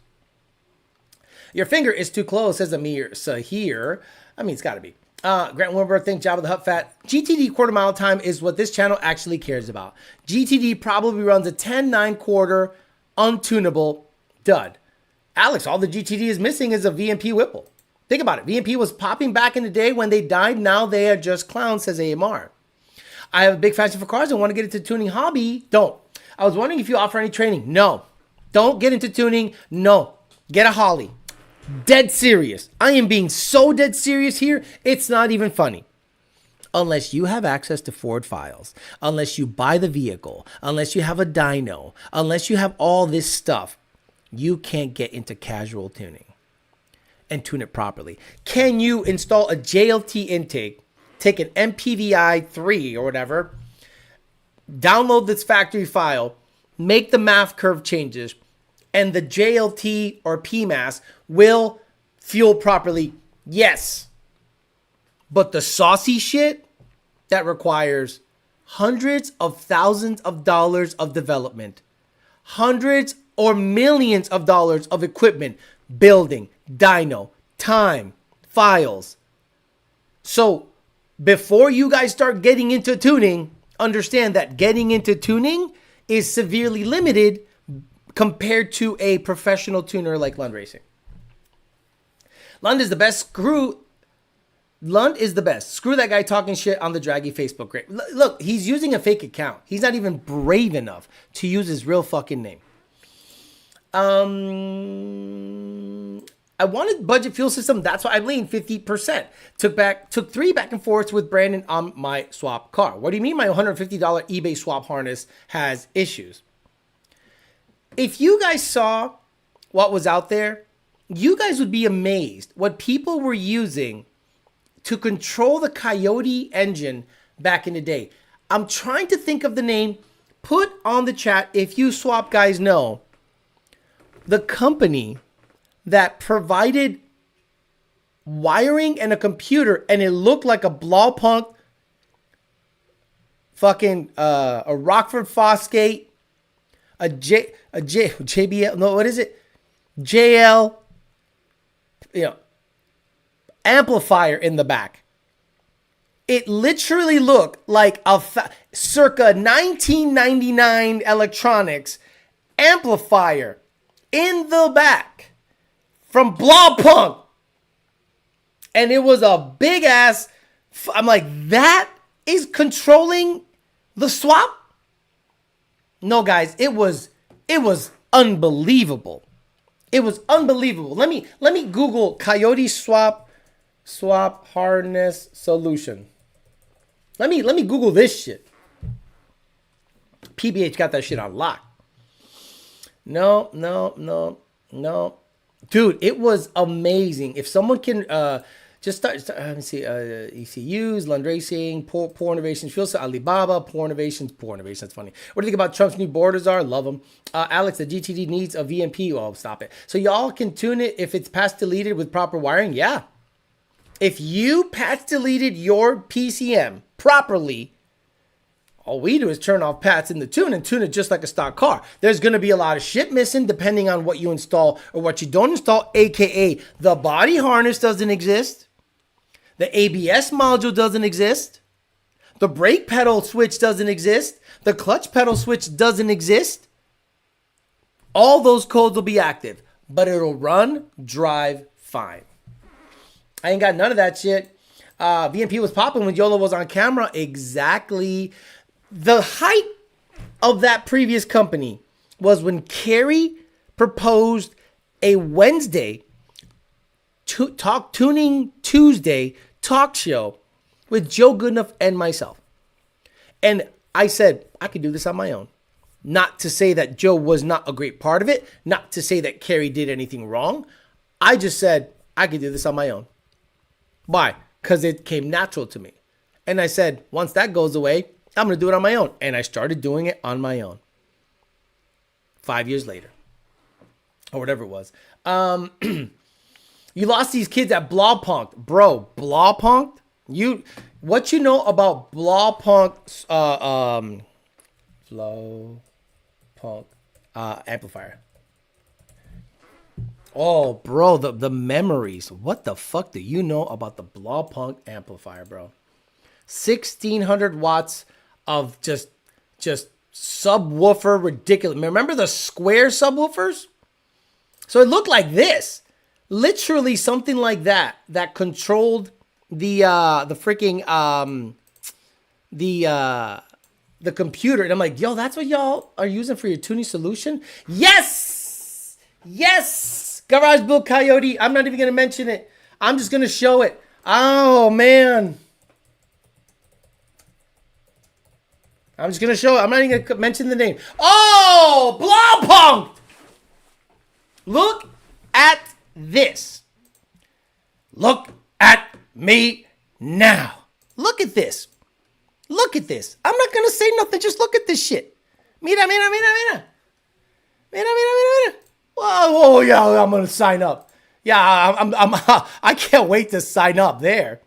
Your finger is too close, says Amir Sahir. I mean, it's got to be. Grant Wimber, think Jabba the Hutt fat. GTD quarter mile time is what this channel actually cares about. GTD probably runs a 10.9 quarter untunable dud. Alex, all the GTD is missing is a VMP Whipple. Think about it. VMP was popping back in the day when they died. Now they are just clowns, says AMR. I have a big passion for cars and want to get into tuning hobby. Don't. I was wondering if you offer any training. No. Don't get into tuning. No. Get a Holly. Dead serious. I am being so dead serious here. It's not even funny. Unless you have access to Ford files, unless you buy the vehicle, unless you have a dyno, unless you have all this stuff, you can't get into casual tuning and tune it properly. Can you install a JLT intake, take an MPVI 3 or whatever, download this factory file, make the math curve changes, and the JLT or PMAS will fuel properly? Yes. But the saucy shit, that requires hundreds of thousands of dollars of development, hundreds or millions of dollars of equipment, building, dyno, time, files. So before you guys start getting into tuning, understand that getting into tuning is severely limited compared to a professional tuner like Lund Racing. Lund is the best. Lund is the best. Screw that guy talking shit on the Draggy Facebook. Great. Look, he's using a fake account. He's not even brave enough to use his real fucking name. I wanted budget fuel system. That's why I leaned 50%. Took 3 back and forths with Brandon on my swap car. What do you mean my $150 eBay swap harness has issues? If you guys saw what was out there, you guys would be amazed what people were using to control the Coyote engine back in the day. I'm trying to think of the name. Put on the chat if you swap guys know. The company that provided wiring and a computer and it looked like a Blaupunkt fucking a Rockford Fosgate, JBL, no, what is it? JL, amplifier in the back. It literally looked like a circa 1999 electronics amplifier in the back from Blaupunkt. And it was a big ass, I'm like, that is controlling the swap? No, guys, it was unbelievable. It was unbelievable. Let me Google Coyote swap harness solution. Let me Google this shit. PBH got that shit on lock. No. Dude, it was amazing. If someone can just start let me see, ECUs, Lund Racing, Poor Innovations, Fuel Cell, Alibaba, Poor Innovations, that's funny. What do you think about Trump's new borders are? Love them. Alex, the GTD needs a VMP. Oh, stop it. So y'all can tune it if it's patch deleted with proper wiring? Yeah. If you patch deleted your PCM properly, all we do is turn off pats in the tune and tune it just like a stock car. There's going to be a lot of shit missing depending on what you install or what you don't install, aka the body harness doesn't exist. The ABS module doesn't exist. The brake pedal switch doesn't exist. The clutch pedal switch doesn't exist. All those codes will be active, but it'll run, drive fine. I ain't got none of that shit. VMP was popping when YOLO was on camera. Exactly. The height of that previous company was when Kerry proposed a Wednesday Tuning Tuesday talk show with Joe Goodenough and myself. And I said, I could do this on my own. Not to say that Joe was not a great part of it. Not to say that Kerry did anything wrong. I just said, I could do this on my own. Why? Because it came natural to me. And I said, once that goes away, I'm going to do it on my own. And I started doing it on my own. 5 years later. Or whatever it was. You lost these kids at Blaupunkt. Bro, Blaupunkt? What you know about Blaupunkt amplifier? Oh, bro, the memories. What the fuck do you know about the Blaupunkt amplifier, bro? 1,600 watts of just subwoofer, ridiculous. Remember the square subwoofers? So it looked like this. Literally something like that controlled the computer. And I'm like, yo, that's what y'all are using for your tuning solution? Yes! Yes! Garage Build Coyote. I'm not even going to mention it. I'm just going to show it. Oh, man. I'm just going to show it. I'm not even going to mention the name. Oh, Blaupunkt! Look at this. Look at me now. Look at this. Look at this. I'm not going to say nothing. Just look at this shit. Mira, mira, mira, mira. Mira, mira, mira, mira. Whoa, yeah, I'm going to sign up. Yeah, I can't wait to sign up there.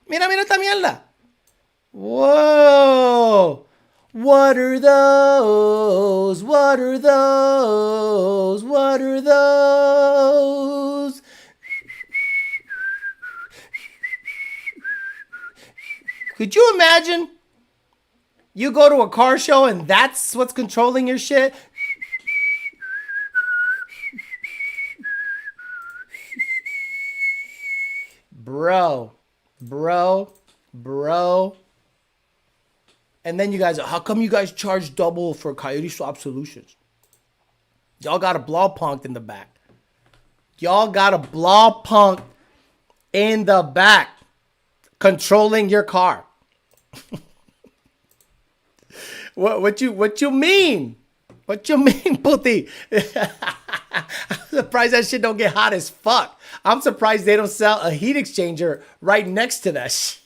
Mira, mira esta mierda. Whoa. What are those? What are those? What are those? Could you imagine? You go to a car show and that's what's controlling your shit? Bro. And then you guys, how come you guys charge double for Coyote Swap Solutions? Y'all got a Blaupunkt in the back. Y'all got a Blaupunkt in the back controlling your car. What you mean? What you mean, Putti? I'm surprised that shit don't get hot as fuck. I'm surprised they don't sell a heat exchanger right next to that shit.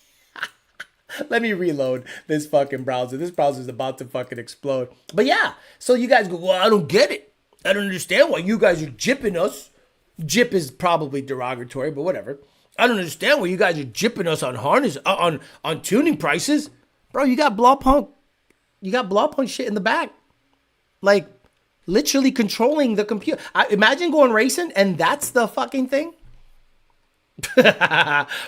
Let me reload this fucking browser. This browser is about to fucking explode. But yeah, so you guys go, well, I don't get it. I don't understand why you guys are jipping us. Jip is probably derogatory, but whatever. I don't understand why you guys are jipping us on harness, on tuning prices. Bro, you got Blaupunkt. You got Blaupunkt shit in the back. Like, literally controlling the computer. Imagine going racing and that's the fucking thing.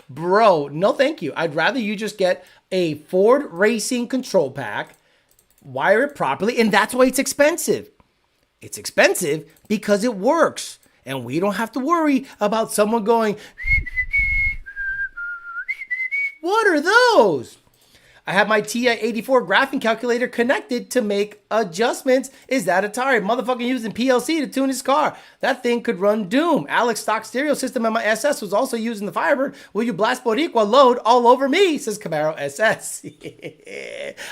Bro, no thank you. I'd rather you just get a Ford Racing control pack, wire it properly, and that's why it's expensive. It's expensive because it works, and we don't have to worry about someone going, what are those? I have my TI-84 graphing calculator connected to make adjustments. Is that Atari motherfucking using PLC to tune his car? That thing could run Doom. Alex stock stereo system on my SS was also using the Firebird. Will you blast Boricua load all over me? Says Camaro SS.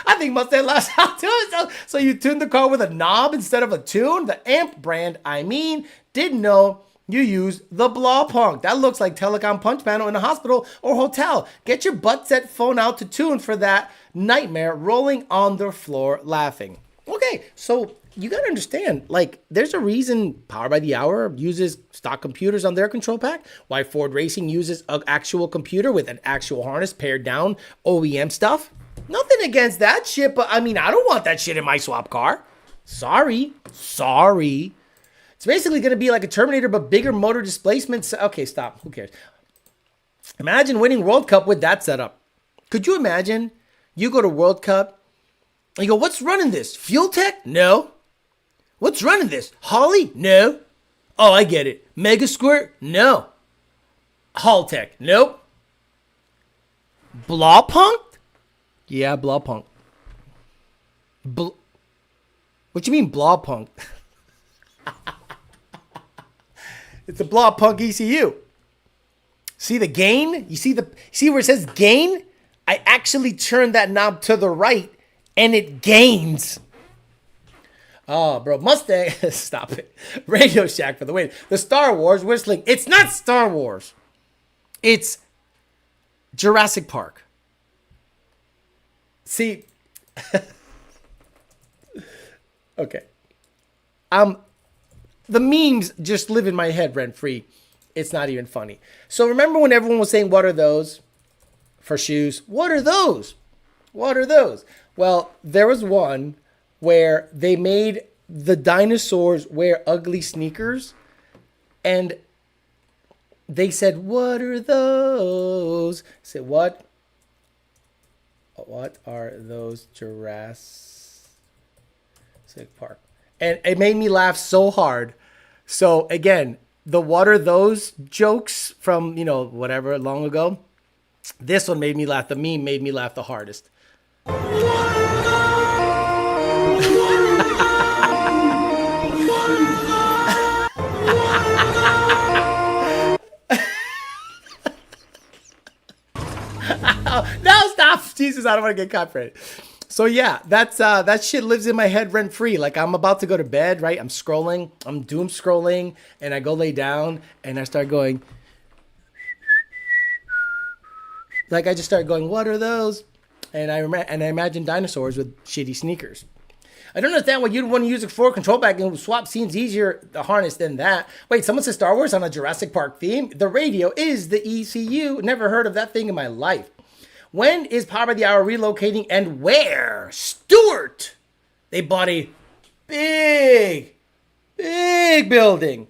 I think Mustang lost out to it. So you tuned the car with a knob instead of a tune? The Amp brand, didn't know you use the Blaupunkt. That looks like telecom punch panel in a hospital or hotel. Get your butt set phone out to tune for that nightmare rolling on the floor laughing. Okay, so you got to understand, like, there's a reason Power by the Hour uses stock computers on their control pack, why Ford Racing uses an actual computer with an actual harness pared down OEM stuff. Nothing against that shit, but I mean, I don't want that shit in my swap car. Sorry. It's basically going to be like a Terminator, but bigger motor displacement. Okay, stop. Who cares? Imagine winning World Cup with that setup. Could you imagine? You go to World Cup, and you go, what's running this? Fuel Tech? No. What's running this? Holly? No. Oh, I get it. Mega Squirt? No. Hall Tech? Nope. Blaupunkt? Yeah, Blaupunkt. What you mean Blaupunkt? It's a Blaupunkt ECU. See the gain? See where it says gain? I actually turned that knob to the right and it gains. Oh, bro, Mustang, stop it. Radio Shack for the win. The Star Wars whistling. It's not Star Wars. It's Jurassic Park. See, okay. The memes just live in my head rent free. It's not even funny. So remember when everyone was saying, what are those for shoes? What are those? What are those? Well, there was one where they made the dinosaurs wear ugly sneakers, and they said, what are those? I said, what? What are those? Jurassic Park. And it made me laugh so hard. So again, the what are those jokes from, whatever, long ago. This one made me laugh. The meme made me laugh the hardest. No, stop. Jesus, I don't want to get copyrighted. So yeah, that shit lives in my head rent free. Like I'm about to go to bed, right? I'm doom scrolling, and I go lay down and I start going, like I just start going, what are those? And I imagine dinosaurs with shitty sneakers. I don't understand why you'd want to use a forward control back and swap seems easier to harness than that. Wait, someone said Star Wars on a Jurassic Park theme? The radio is the ECU. Never heard of that thing in my life. When is Power by the Hour relocating and where? Stuart! They bought a big building.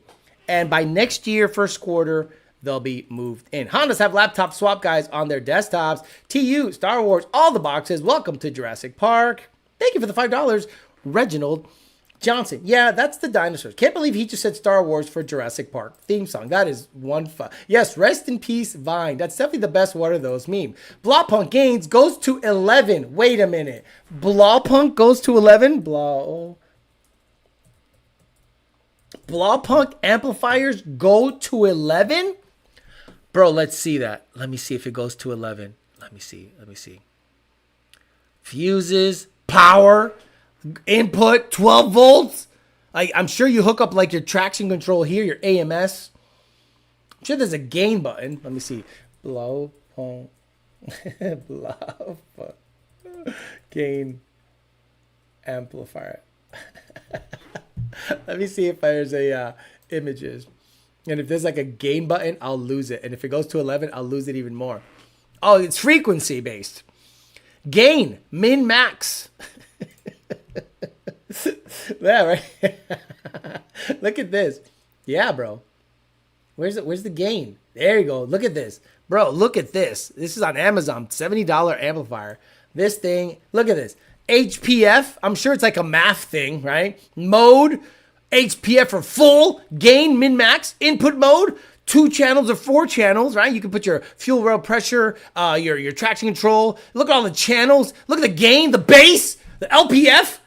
And by next year, first quarter, they'll be moved in. Hondas have laptop swap guides on their desktops. TU, Star Wars, all the boxes. Welcome to Jurassic Park. Thank you for the $5. Reginald Johnson. Yeah, that's the dinosaurs. Can't believe he just said Star Wars for Jurassic Park theme song. That is one fun. Yes, rest in peace, Vine. That's definitely the best one of those meme. Blaupunkt gains goes to 11. Wait a minute. Blaupunkt goes to 11? Blaupunkt amplifiers go to 11? Bro, let's see that. Let me see if it goes to 11. Let me see. Fuses, power, input, 12 volts. I'm sure you hook up like your traction control here, your AMS. I'm sure there's a gain button. Let me see. Blaupunkt. Gain amplifier. Let me see if there's a images. And if there's like a gain button, I'll lose it. And if it goes to 11, I'll lose it even more. Oh, it's frequency based. Gain, min, max. Yeah, right. Look at this. Yeah, bro. Where's the gain? There you go. Look at this. Bro, look at this. This is on Amazon. $70 amplifier. This thing, look at this. HPF. I'm sure it's like a math thing, right? Mode. HPF for full. Gain, min, max. Input mode. 2 channels or 4 channels, right? You can put your fuel rail pressure, your traction control. Look at all the channels. Look at the gain, the bass, the LPF,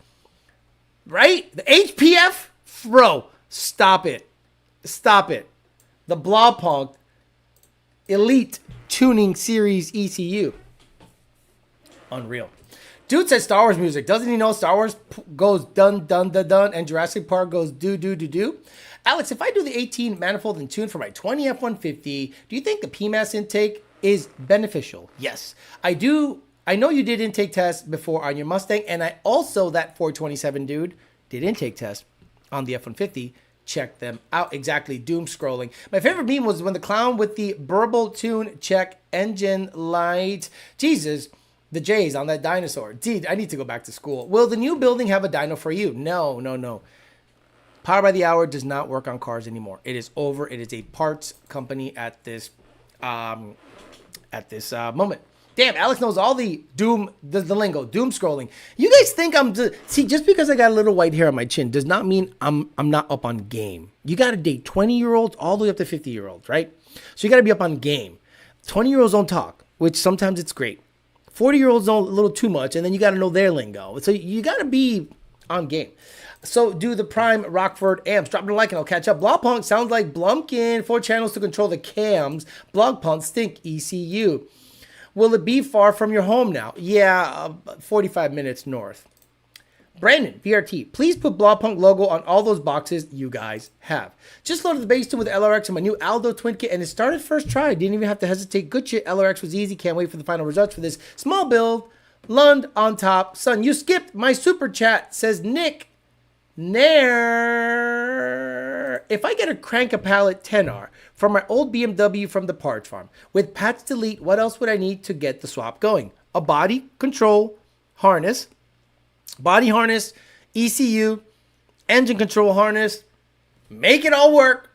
right? The HPF. Bro, stop it. Stop it. The Blaupunkt Elite Tuning Series ECU. Unreal. Dude says Star Wars music. Doesn't he know Star Wars goes dun, dun, dun, dun, and Jurassic Park goes do, do, do, do? Alex, if I do the 18 manifold and tune for my 20 F-150, do you think the PMAS intake is beneficial? Yes, I do. I know you did intake tests before on your Mustang, and I also, that 427 dude, did intake tests on the F-150. Check them out. Exactly. Doom scrolling. My favorite meme was when the clown with the burble tune check engine light. Jesus. The J's on that dinosaur. Dude, I need to go back to school. Will the new building have a dyno for you? No. Power by the Hour does not work on cars anymore. It is over. It is a parts company at this moment. Damn, Alex knows all the doom, the lingo, doom scrolling. You guys think see, just because I got a little white hair on my chin does not mean I'm not up on game. You got to date 20-year-olds all the way up to 50-year-olds, right? So you got to be up on game. 20-year-olds don't talk, which sometimes it's great. 40-year-olds know a little too much, and then you got to know their lingo. So you got to be on game. So do the Prime Rockford amps. Drop a like and I'll catch up. Blaupunkt sounds like Blumpkin. 4 channels to control the cams. Blaupunkt stink ECU. Will it be far from your home now? Yeah, 45 minutes north. Brandon, VRT, please put Blaupunkt logo on all those boxes you guys have. Just loaded the bass tune with the LRX and my new Aldo twin kit, and it started first try. Didn't even have to hesitate. Good shit. LRX was easy. Can't wait for the final results for this small build, Lund on top. Son, you skipped my super chat, says Nick Nair. If I get a Crankapallet 10R from my old BMW from the parts farm with patch delete, what else would I need to get the swap going? A body control harness, body harness, ECU, engine control harness. Make it all work.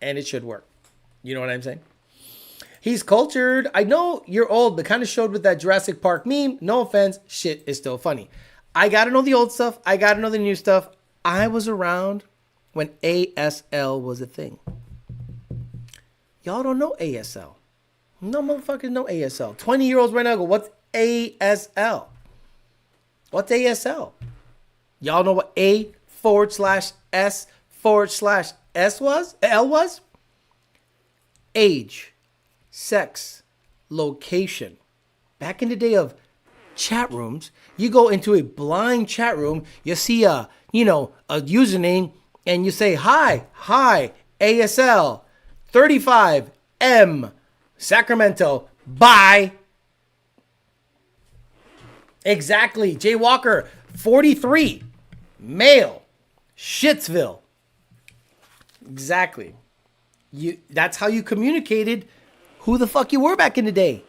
And it should work. You know what I'm saying? He's cultured. I know you're old, but kind of showed with that Jurassic Park meme. No offense, shit is still funny. I got to know the old stuff. I got to know the new stuff. I was around when ASL was a thing. Y'all don't know ASL. No motherfuckers know ASL. 20-year-olds right now go, what's ASL? What's ASL? Y'all know what A/S/S/S was? L was? Age, sex, location. Back in the day of chat rooms, you go into a blind chat room, you see a username, and you say, hi, ASL, 35M, Sacramento, bye. Exactly. Jay Walker, 43, male, Shitsville. Exactly. That's how you communicated who the fuck you were back in the day.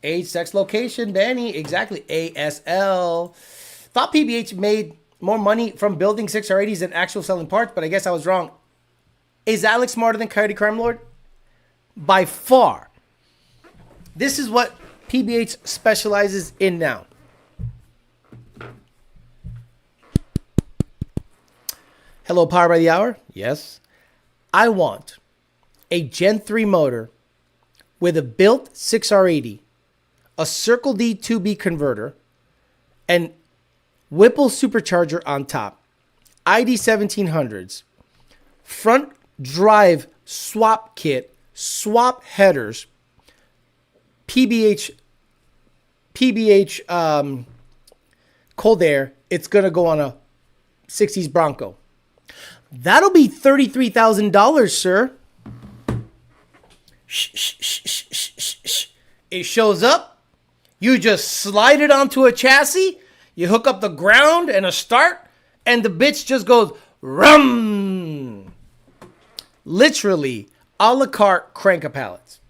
Age, sex, location, Danny. Exactly. ASL. Thought PBH made more money from building 6R80s than actual selling parts, but I guess I was wrong. Is Alex smarter than Coyote Crime Lord? By far. This is what PBH specializes in now. Hello, Power by the Hour. Yes. I want a Gen 3 motor with a built 6R80, a Circle D 2B converter, and Whipple supercharger on top, ID 1700s, front drive swap kit, swap headers, PBH cold air. It's going to go on a 60s Bronco. That'll be $33,000, sir. Shh. It shows up. You just slide it onto a chassis. You hook up the ground and a start, and the bitch just goes rum. Literally, a la carte Crankapallets.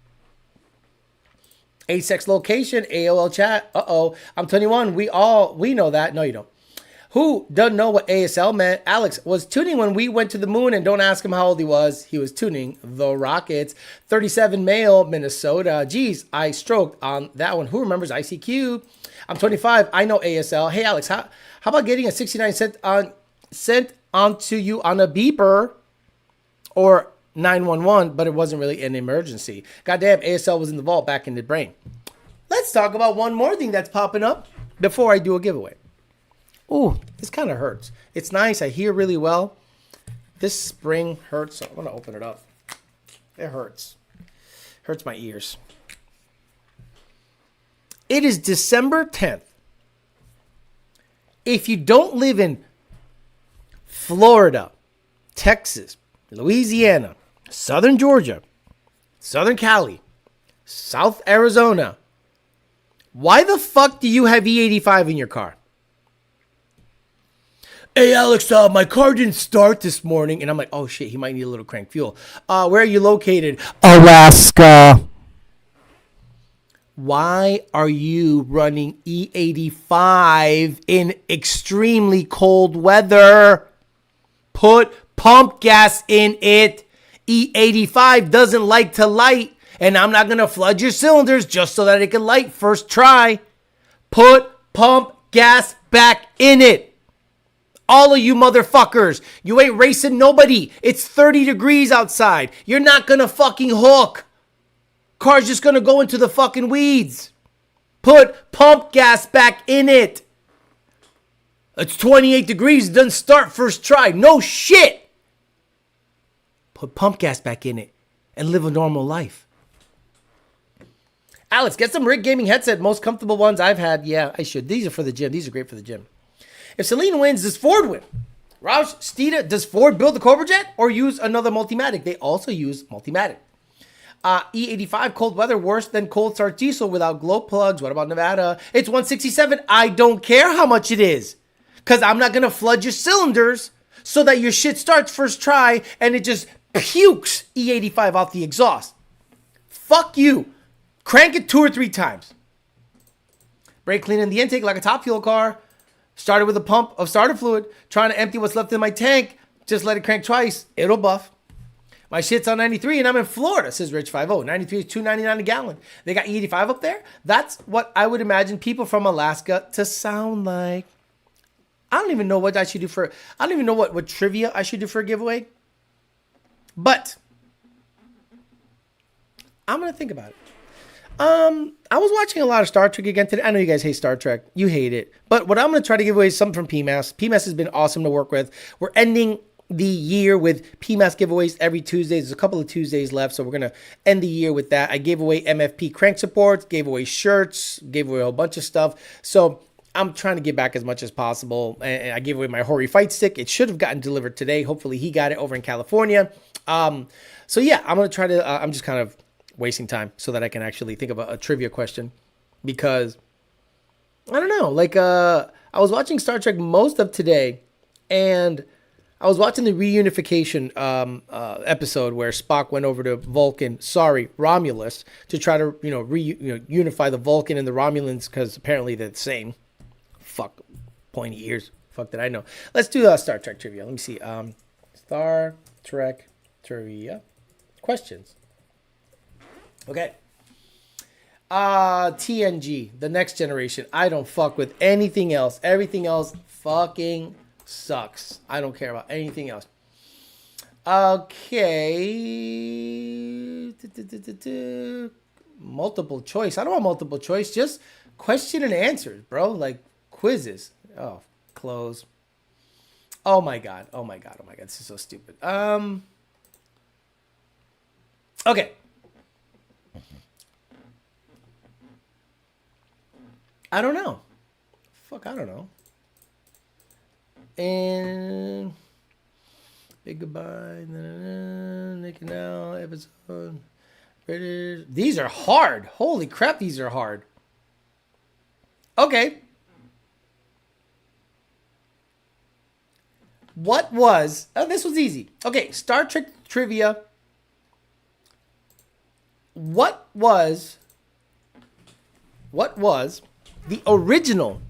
A6 location, AOL chat. I'm 21. We know that. No, you don't. Who doesn't know what ASL meant? Alex was tuning when we went to the moon, and don't ask him how old he was. He was tuning the Rockets. 37 male, Minnesota. Geez, I stroked on that one. Who remembers ICQ? I'm 25. I know ASL. Hey, Alex, how about getting a 69 sent onto you on a beeper or 911, but it wasn't really an emergency. Goddamn, ASL was in the vault back in the brain. Let's talk about one more thing that's popping up before I do a giveaway. Ooh, this kind of hurts. It's nice. I hear really well. This spring hurts. So I'm going to open it up. It hurts. Hurts my ears. It is December 10th. If you don't live in Florida, Texas, Louisiana, Southern Georgia, Southern Cali, South Arizona, why the fuck do you have E85 in your car? Hey, Alex, my car didn't start this morning. And I'm like, oh, shit, he might need a little crank fuel. Where are you located? Alaska. Why are you running E85 in extremely cold weather? Put pump gas in it. E85 doesn't like to light. And I'm not going to flood your cylinders just so that it can light first try. Put pump gas back in it. All of you motherfuckers, you ain't racing nobody. It's 30 degrees outside. You're not going to fucking hook. Car's just going to go into the fucking weeds. Put pump gas back in it. It's 28 degrees. It doesn't start first try. No shit. Put pump gas back in it and live a normal life. Alex, get some Rig Gaming headset. Most comfortable ones I've had. Yeah, I should. These are for the gym. These are great for the gym. If Celine wins, does Ford win? Roush, Steeda, does Ford build the Cobra Jet or use another Multimatic? They also use Multimatic. E85, cold weather, worse than cold start diesel without glow plugs. What about Nevada? It's 167. I don't care how much it is, because I'm not going to flood your cylinders so that your shit starts first try and it just pukes E85 off the exhaust. Fuck you. Crank it 2 or 3 times. Brake cleaning the intake like a top fuel car. Started with a pump of starter fluid. Trying to empty what's left in my tank. Just let it crank twice. It'll buff. My shit's on 93 and I'm in Florida, says Rich50. 93 is $2.99 a gallon. They got E85 up there. That's what I would imagine people from Alaska to sound like. I don't even know what I should do for... I don't even know what trivia I should do for a giveaway. But I'm going to think about it. I was watching a lot of Star Trek again today. I know you guys hate Star Trek. You hate it. But what I'm going to try to give away is something from PMAS. PMAS has been awesome to work with. We're ending the year with PMAS giveaways every Tuesday. There's a couple of Tuesdays left, so we're going to end the year with that. I gave away MFP crank supports, gave away shirts, gave away a whole bunch of stuff. So I'm trying to get back as much as possible. And I gave away my Hori fight stick. It should have gotten delivered today. Hopefully he got it over in California. So yeah, I'm going to try to, I'm just kind of wasting time so that I can actually think of a trivia question, because I don't know, like, I was watching Star Trek most of today, and I was watching the reunification episode where Spock went over to Romulus, to try to, unify the Vulcan and the Romulans, because apparently they're the same. Fuck, pointy ears. Fuck did I know. Let's do Star Trek trivia. Let me see. Star Trek trivia questions. Okay. TNG, the next generation. I don't fuck with anything else. Everything else fucking sucks. I don't care about anything else. Okay. Multiple choice. I don't want multiple choice. Just question and answers, bro. Like quizzes. Oh, close. Oh my god. Oh my god. Oh my god. This is so stupid. Okay. I don't know. Fuck, I don't know. And big goodbye. Nick now episode. These are hard. Holy crap, these are hard. Okay. What was... Oh, this was easy. Okay, Star Trek trivia. What was the original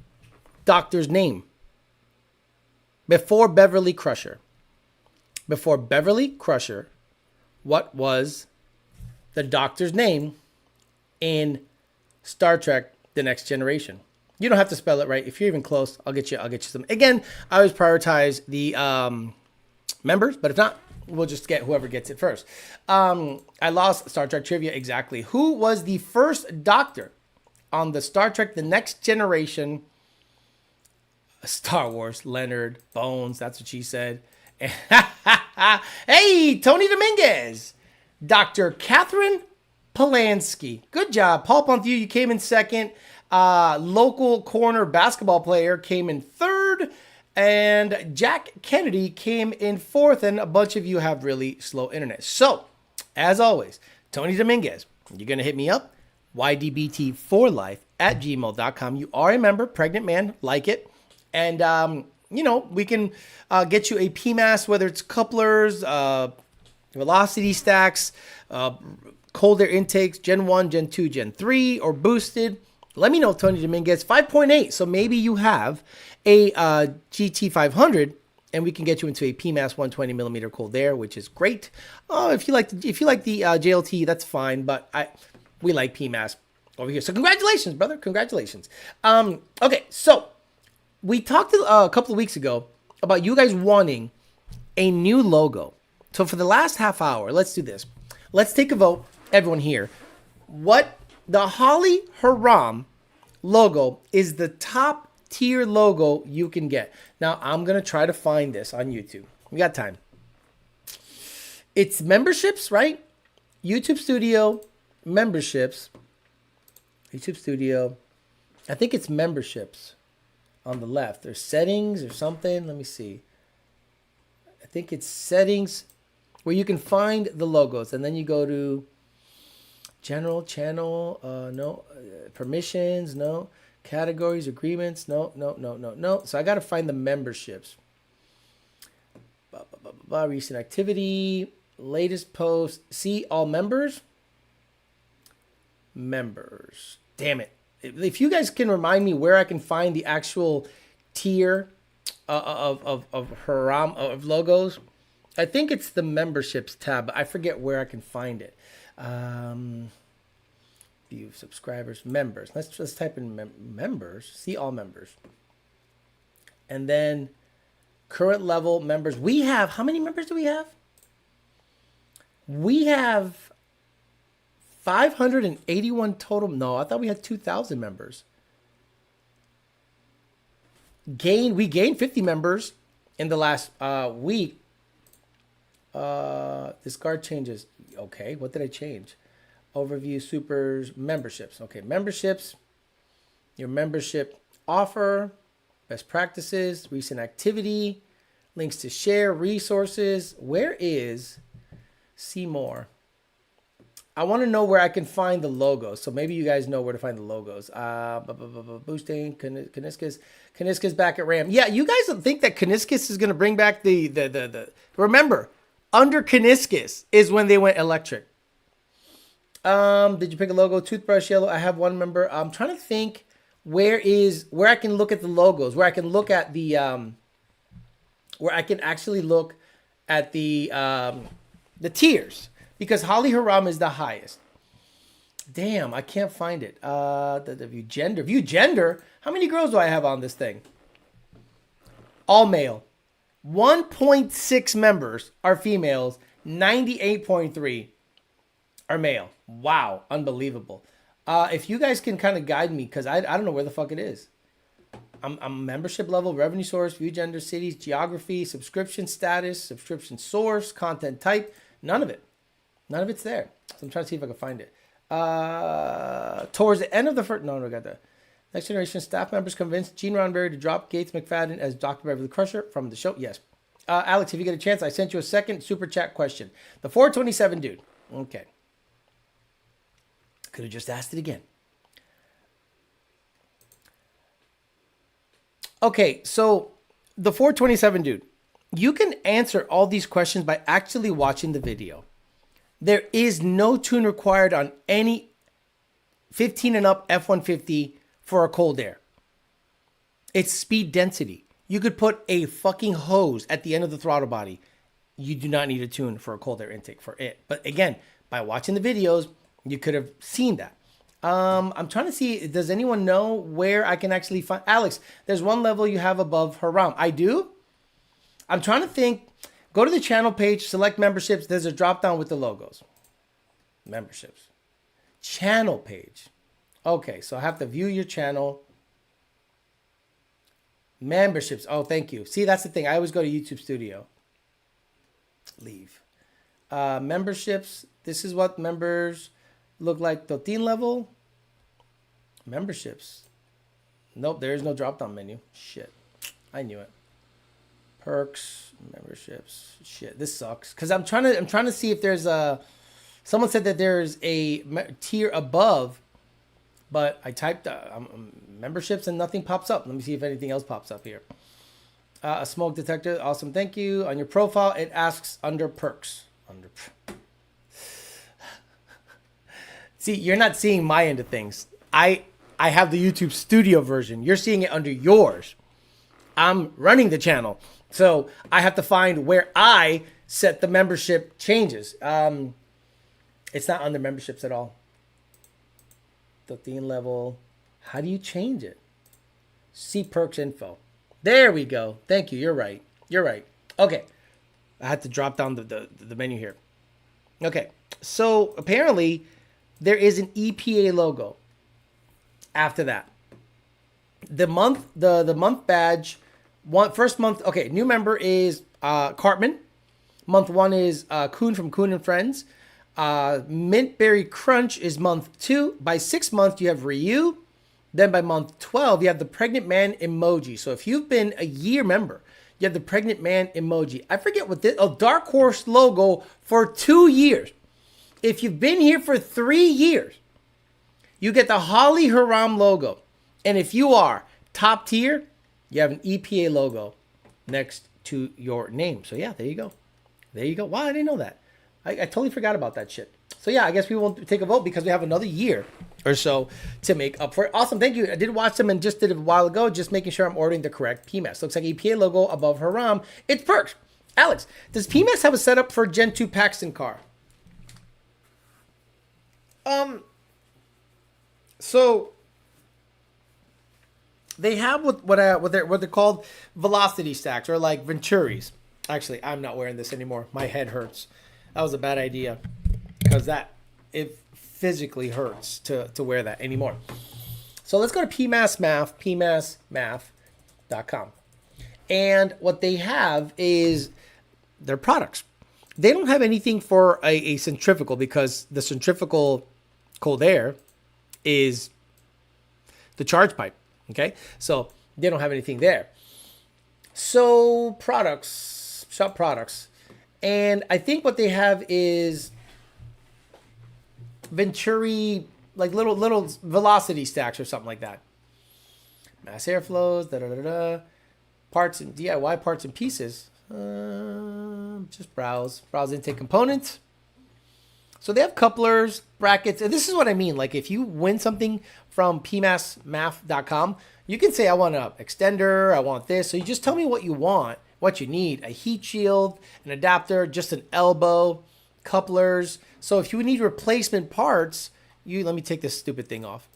doctor's name before Beverly Crusher? Before Beverly Crusher, what was the doctor's name in Star Trek The Next Generation? You don't have to spell it right. If you're even close, I'll get you some. Again, I always prioritize the members, but if not, we'll just get whoever gets it first. I lost Star Trek trivia exactly. Who was the first doctor on the Star Trek The Next Generation? Star Wars. Leonard Bones. That's what she said. Hey, Tony Dominguez. Dr. Catherine Polanski. Good job. Paul Ponthieu, you came in second. Local corner basketball player came in third. And Jack Kennedy came in fourth. And a bunch of you have really slow internet. So, as always, Tony Dominguez, you're going to hit me up. ydbt4life@gmail.com. You are a member, pregnant man, like it. And, we can get you a PMAS, whether it's couplers, velocity stacks, cold air intakes, Gen 1, Gen 2, Gen 3, or boosted. Let me know, Tony Dominguez. 5.8. So maybe you have a GT500, and we can get you into a PMAS 120 millimeter cold air, which is great. If you like the JLT, that's fine. But we like PMAS over here. So congratulations, brother. Congratulations. Okay, so we talked a couple of weeks ago about you guys wanting a new logo. So for the last half hour, let's do this. Let's take a vote, everyone here. What the Holly Haram logo is the top tier logo you can get. Now, I'm going to try to find this on YouTube. We got time. It's memberships, right? YouTube Studio, memberships. YouTube Studio. I think it's memberships on the left. There's settings or something. Let me see. I think it's settings where you can find the logos. And then you go to General channel, no. Permissions, no. Categories, agreements, no. So I got to find the memberships. Recent activity, latest post. See all members. Members. Damn it. If you guys can remind me where I can find the actual tier of Haram of logos, I think it's the memberships tab, but I forget where I can find it. View subscribers, members. Let's type in members. See all members, and then current level members. We have, how many members do we have? We have 581 total. No, I thought we had 2,000 members. We gained 50 members in the last week. Discard changes. Okay, what did I change? Overview, supers, memberships. Okay, memberships. Your membership offer, best practices, recent activity, links to share, resources. Where is see more? I want to know where I can find the logos. So maybe you guys know where to find the logos. Boosting, Kaniska's back at RAM. Yeah, you guys think that Kaniskis is going to bring back the remember, under Kaniskis is when they went electric. Did you pick a logo? Toothbrush yellow. I have one member. I'm trying to think where I can look at the logos, where I can look at the where I can actually look at the tiers, because Holly Haram is the highest. Damn, I can't find it. The view gender. How many girls do I have on this thing? All male. 1.6 members are females. 98.3 are male. Wow, unbelievable. If you guys can kind of guide me, because I don't know where the fuck it is. I'm membership level, revenue source, view gender, cities, geography, subscription status, subscription source, content type. None of it. None of it's there. So I'm trying to see if I can find it. Towards the end of the first... No, I got that. Next generation staff members convinced Gene Roddenberry to drop Gates McFadden as Dr. Beverly Crusher from the show. Yes. Alex, if you get a chance, I sent you a second super chat question. The 427 dude. Okay. Could have just asked it again. Okay, so the 427 dude. You can answer all these questions by actually watching the video. There is no tune required on any 15 and up F-150 for a cold air. It's speed density. You could put a fucking hose at the end of the throttle body. You do not need a tune for a cold air intake for it. But again, by watching the videos, you could have seen that. I'm trying to see, does anyone know where I can actually find... Alex, there's one level you have above Haram. I do? I'm trying to think. Go to the channel page, select memberships. There's a drop down with the logos. Memberships. Channel page. Okay, so I have to view your channel. Memberships. Oh, thank you. See, that's the thing. I always go to YouTube Studio. Leave. Memberships. This is what members look like. Totin level. Memberships. Nope, there is no drop down menu. Shit. I knew it. Perks, memberships. Shit, this sucks. Cause I'm trying to see if there's a. Someone said that there's a tier above, but I typed memberships and nothing pops up. Let me see if anything else pops up here. A smoke detector, awesome, thank you. On your profile, it asks under perks. See, you're not seeing my end of things. I have the YouTube Studio version. You're seeing it under yours. I'm running the channel. So I have to find where I set the membership changes. It's not under memberships at all. 13 level. How do you change it? See perks info. There we go. Thank you. You're right. You're right. Okay. I had to drop down the menu here. Okay. So apparently there is an EPA logo after that. The month badge. First month, okay, new member is Cartman. Month 1 is Kuhn from Kuhn and Friends. Mintberry Crunch is month 2. By 6 months, you have Ryu. Then by month 12, you have the pregnant man emoji. So if you've been a year member, you have the pregnant man emoji. I forget what this, Dark Horse logo for 2 years. If you've been here for 3 years, you get the Holly Haram logo. And if you are top tier, you have an EPA logo next to your name. So yeah, there you go. There you go. Wow, I didn't know that. I totally forgot about that shit. So yeah, I guess we won't take a vote because we have another year or so to make up for it. Awesome, thank you. I did watch them and just did it a while ago, just making sure I'm ordering the correct PMAS. Looks like EPA logo above Haram. It's perks. Alex, does PMAS have a setup for Gen 2 Paxton car? So they have what they're called velocity stacks, or like Venturis. Actually, I'm not wearing this anymore. My head hurts. That was a bad idea because it physically hurts to wear that anymore. So let's go to PMAS Math, PMASmath.com. And what they have is their products. They don't have anything for a centrifugal because the centrifugal cold air is the charge pipe. Okay, so they don't have anything there. So products, shop products. And I think what they have is Venturi, like little velocity stacks or something like that. Mass airflows, parts and DIY parts and pieces. Just browse intake components. So they have couplers, brackets, and this is what I mean. Like if you win something from PMASmath.com, you can say, I want an extender, I want this. So you just tell me what you want, what you need. A heat shield, an adapter, just an elbow, couplers. So if you need replacement parts, let me take this stupid thing off.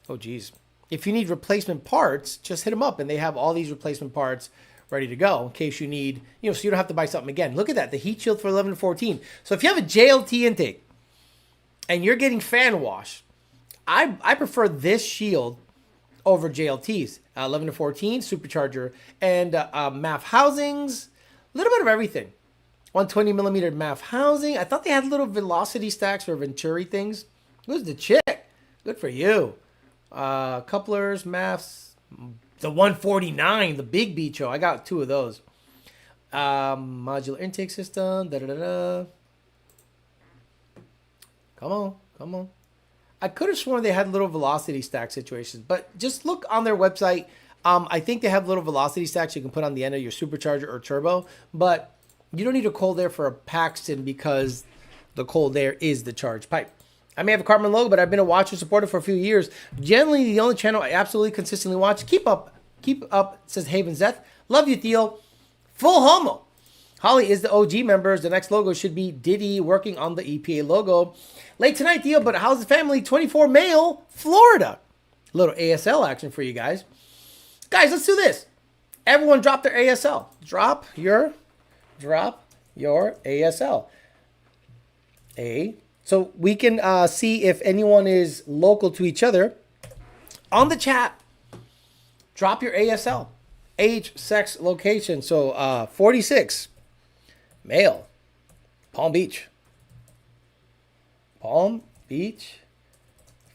Oh, geez. If you need replacement parts, just hit them up and they have all these replacement parts ready to go in case you need, so you don't have to buy something again. Look at that, the heat shield for 11 to 14. So if you have a JLT intake and you're getting fan wash, I prefer this shield over JLTs. 11 to 14 supercharger and MAF housings, a little bit of everything. 120 millimeter MAF housing. I thought they had little velocity stacks or Venturi things. Who's the chick? Good for you. Couplers, MAFs. The 149, the big Bicho. I got 2 of those. Modular intake system. Come on. I could have sworn they had little velocity stack situations, but just look on their website. I think they have little velocity stacks you can put on the end of your supercharger or turbo, but you don't need a cold air for a Paxton because the cold air is the charge pipe. I may have a Cartman logo, but I've been a watcher supporter for a few years. Generally, the only channel I absolutely consistently watch. Keep up, says Haven Zeth. Love you, Theo. Full homo. Holly is the OG members. The next logo should be Diddy working on the EPA logo. Late tonight, Theo, but how's the family? 24 male, Florida. A little ASL action for you guys. Guys, let's do this. Everyone drop their ASL. Drop your ASL. So we can see if anyone is local to each other. On the chat, drop your ASL. Age, sex, location. So 46, male, Palm Beach,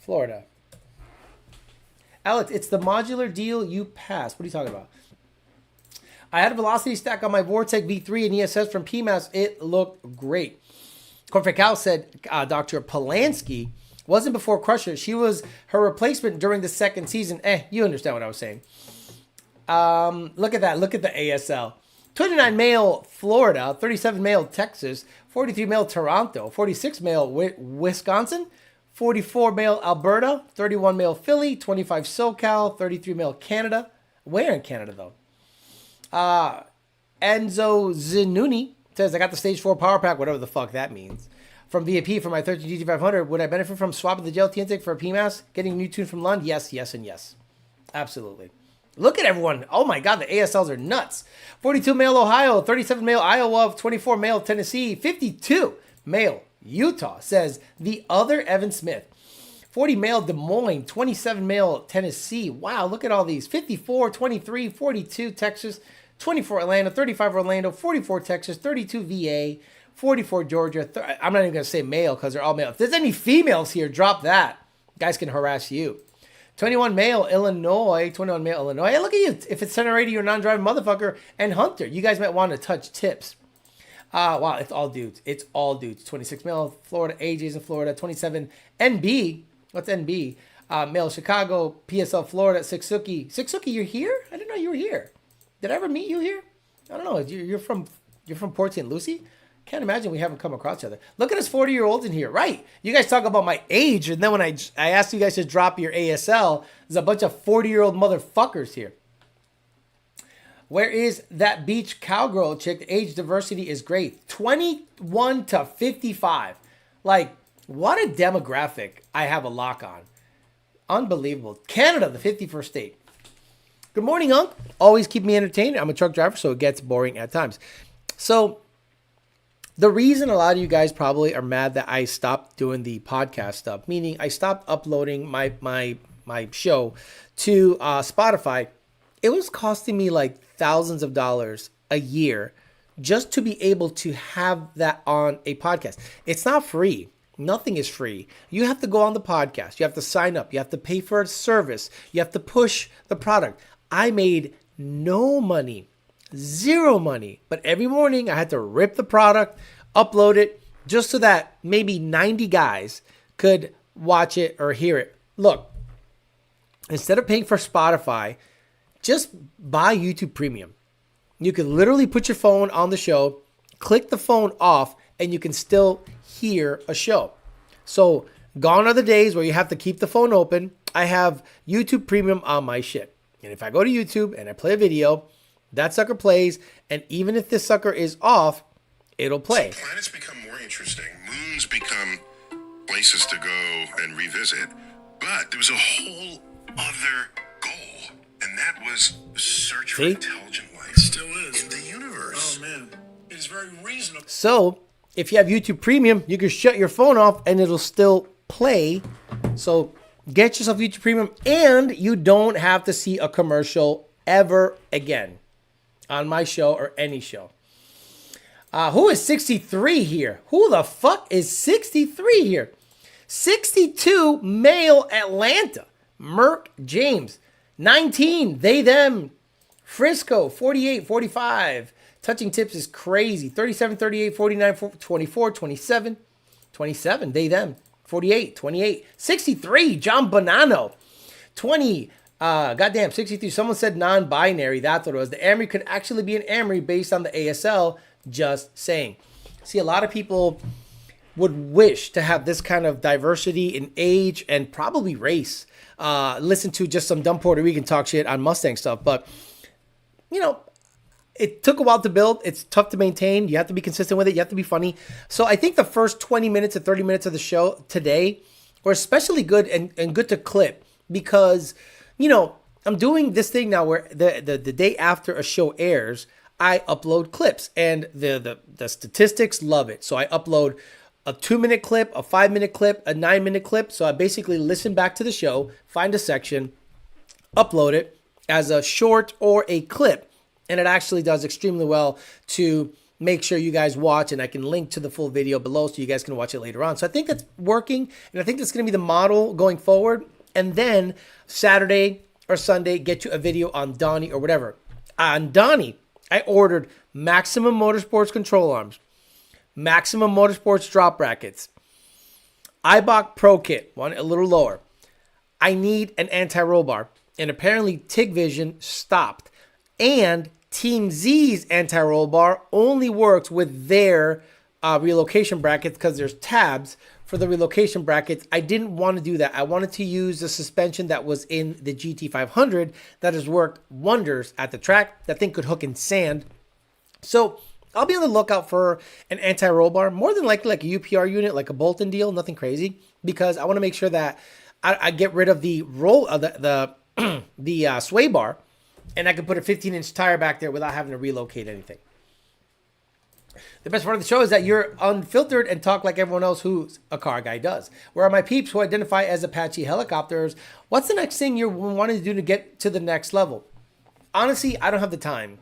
Florida. Alex, it's the modular deal you passed. What are you talking about? I had a velocity stack on my Vortec V3 and ESS from PMAS. It looked great. Corporate Cow said Dr. Polanski wasn't before Crusher. She was her replacement during the second season. You understand what I was saying. Look at that. Look at the ASL. 29 male Florida, 37 male Texas, 43 male Toronto, 46 male Wisconsin, 44 male Alberta, 31 male Philly, 25 SoCal, 33 male Canada. Where in Canada, though? Enzo Zinuni says, I got the stage 4 power pack, whatever the fuck that means. From VIP for my 13 GT500, would I benefit from swapping the JLT intake for a PMAS? Getting a new tune from Lund? Yes, yes, and yes. Absolutely. Look at everyone. Oh my God, the ASLs are nuts. 42 male Ohio, 37 male Iowa, 24 male Tennessee, 52 male Utah, says the other Evan Smith. 40 male Des Moines, 27 male Tennessee. Wow, look at all these. 54, 23, 42 Texas, 24 Atlanta, 35 Orlando, 44 Texas, 32 VA, 44 Georgia. I'm not even going to say male because they're all male. If there's any females here, drop that. Guys can harass you. 21 male Illinois, 21 male Illinois. Hey, look at you. If it's 10 or 80, you're a non-driving motherfucker. And Hunter, you guys might want to touch tips. Wow, it's all dudes. It's all dudes. 26 male, Florida, AJ's in Florida. 27 NB. What's NB? Male, Chicago, PSL, Florida, Sixsuki. Sixsuki, you're here? I didn't know you were here. Did I ever meet you here? I don't know. You're from Port St. Lucie? Can't imagine we haven't come across each other. Look at us 40-year-olds in here. Right. You guys talk about my age, and then when I asked you guys to drop your ASL, there's a bunch of 40-year-old motherfuckers here. Where is that beach cowgirl chick? The age diversity is great. 21 to 55. Like, what a demographic I have a lock on. Unbelievable. Canada, the 51st state. Good morning, Unc. Always keep me entertained. I'm a truck driver, so it gets boring at times. So, the reason a lot of you guys probably are mad that I stopped doing the podcast stuff, meaning I stopped uploading my show to Spotify, it was costing me like thousands of dollars a year just to be able to have that on a podcast. It's not free. Nothing is free. You have to go on the podcast. You have to sign up. You have to pay for a service. You have to push the product. I made no money, zero money. But every morning I had to rip the product, upload it, just so that maybe 90 guys could watch it or hear it. Look, instead of paying for Spotify, just buy YouTube Premium. You can literally put your phone on the show, click the phone off, and you can still hear a show. So gone are the days where you have to keep the phone open. I have YouTube Premium on my shit. And if I go to YouTube and I play a video, that sucker plays. And even if this sucker is off, it'll play. So planets become more interesting. Moons become places to go and revisit. But there was a whole other goal. And that was the search for intelligent life. Still is. In the universe. Oh, man. It is very reasonable. So, if you have YouTube Premium, you can shut your phone off and it'll still play. So, get yourself YouTube Premium and you don't have to see a commercial ever again on my show or any show. Who is 63 here? Who the fuck is 63 here? 62, male, Atlanta. Merck James. 19, they, them. Frisco, 48, 45. Touching tips is crazy. 37, 38, 49, 24, 27. 27, they, them. 48, 28. 63, John Bonanno. 20, goddamn, 63. Someone said non-binary. That's what it was. The Amory could actually be an Amory based on the ASL. Just saying. See, a lot of people would wish to have this kind of diversity in age and probably race. Listen to just some dumb Puerto Rican talk shit on Mustang stuff. But, you know, it took a while to build. It's tough to maintain. You have to be consistent with it. You have to be funny. So I think the first 20 minutes or 30 minutes of the show today were especially good and good to clip because, you know, I'm doing this thing now where the day after a show airs, I upload clips and the statistics love it. So I upload a 2-minute clip, a 5-minute clip, a 9-minute clip. So I basically listen back to the show, find a section, upload it as a short or a clip. And it actually does extremely well to make sure you guys watch. And I can link to the full video below so you guys can watch it later on. So I think that's working. And I think that's going to be the model going forward. And then Saturday or Sunday, get you a video on Donnie or whatever. On Donnie, I ordered Maximum Motorsports control arms, Maximum Motorsports drop brackets, Eibach Pro Kit, one a little lower. I need an anti-roll bar. And apparently TIG Vision stopped. And Team Z's anti-roll bar only works with their relocation brackets because there's tabs for the relocation brackets. I didn't want to do that. I wanted to use the suspension that was in the GT500 that has worked wonders at the track. That thing could hook in sand. So I'll be on the lookout for an anti-roll bar, more than likely like a UPR unit, like a Bolton deal, nothing crazy, because I want to make sure that I get rid of the roll of the sway bar. And I can put a 15-inch tire back there without having to relocate anything. The best part of the show is that you're unfiltered and talk like everyone else who's a car guy does. Where are my peeps who identify as Apache helicopters? What's the next thing you're wanting to do to get to the next level? Honestly, I don't have the time.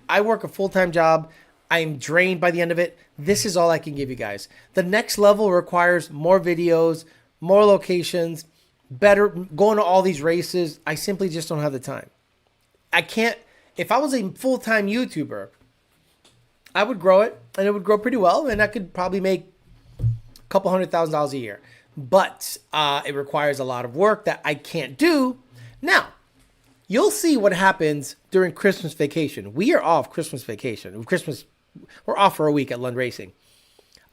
I work a full-time job. I'm drained by the end of it. This is all I can give you guys. The next level requires more videos, more locations, better going to all these races. I simply just don't have the time. I can't, if I was a full-time YouTuber, I would grow it. and it would grow pretty well, and I could probably make a couple $100,000 a year. But it requires a lot of work that I can't do. Now, you'll see what happens during Christmas vacation. We are off Christmas vacation. We're off for a week at Lund Racing.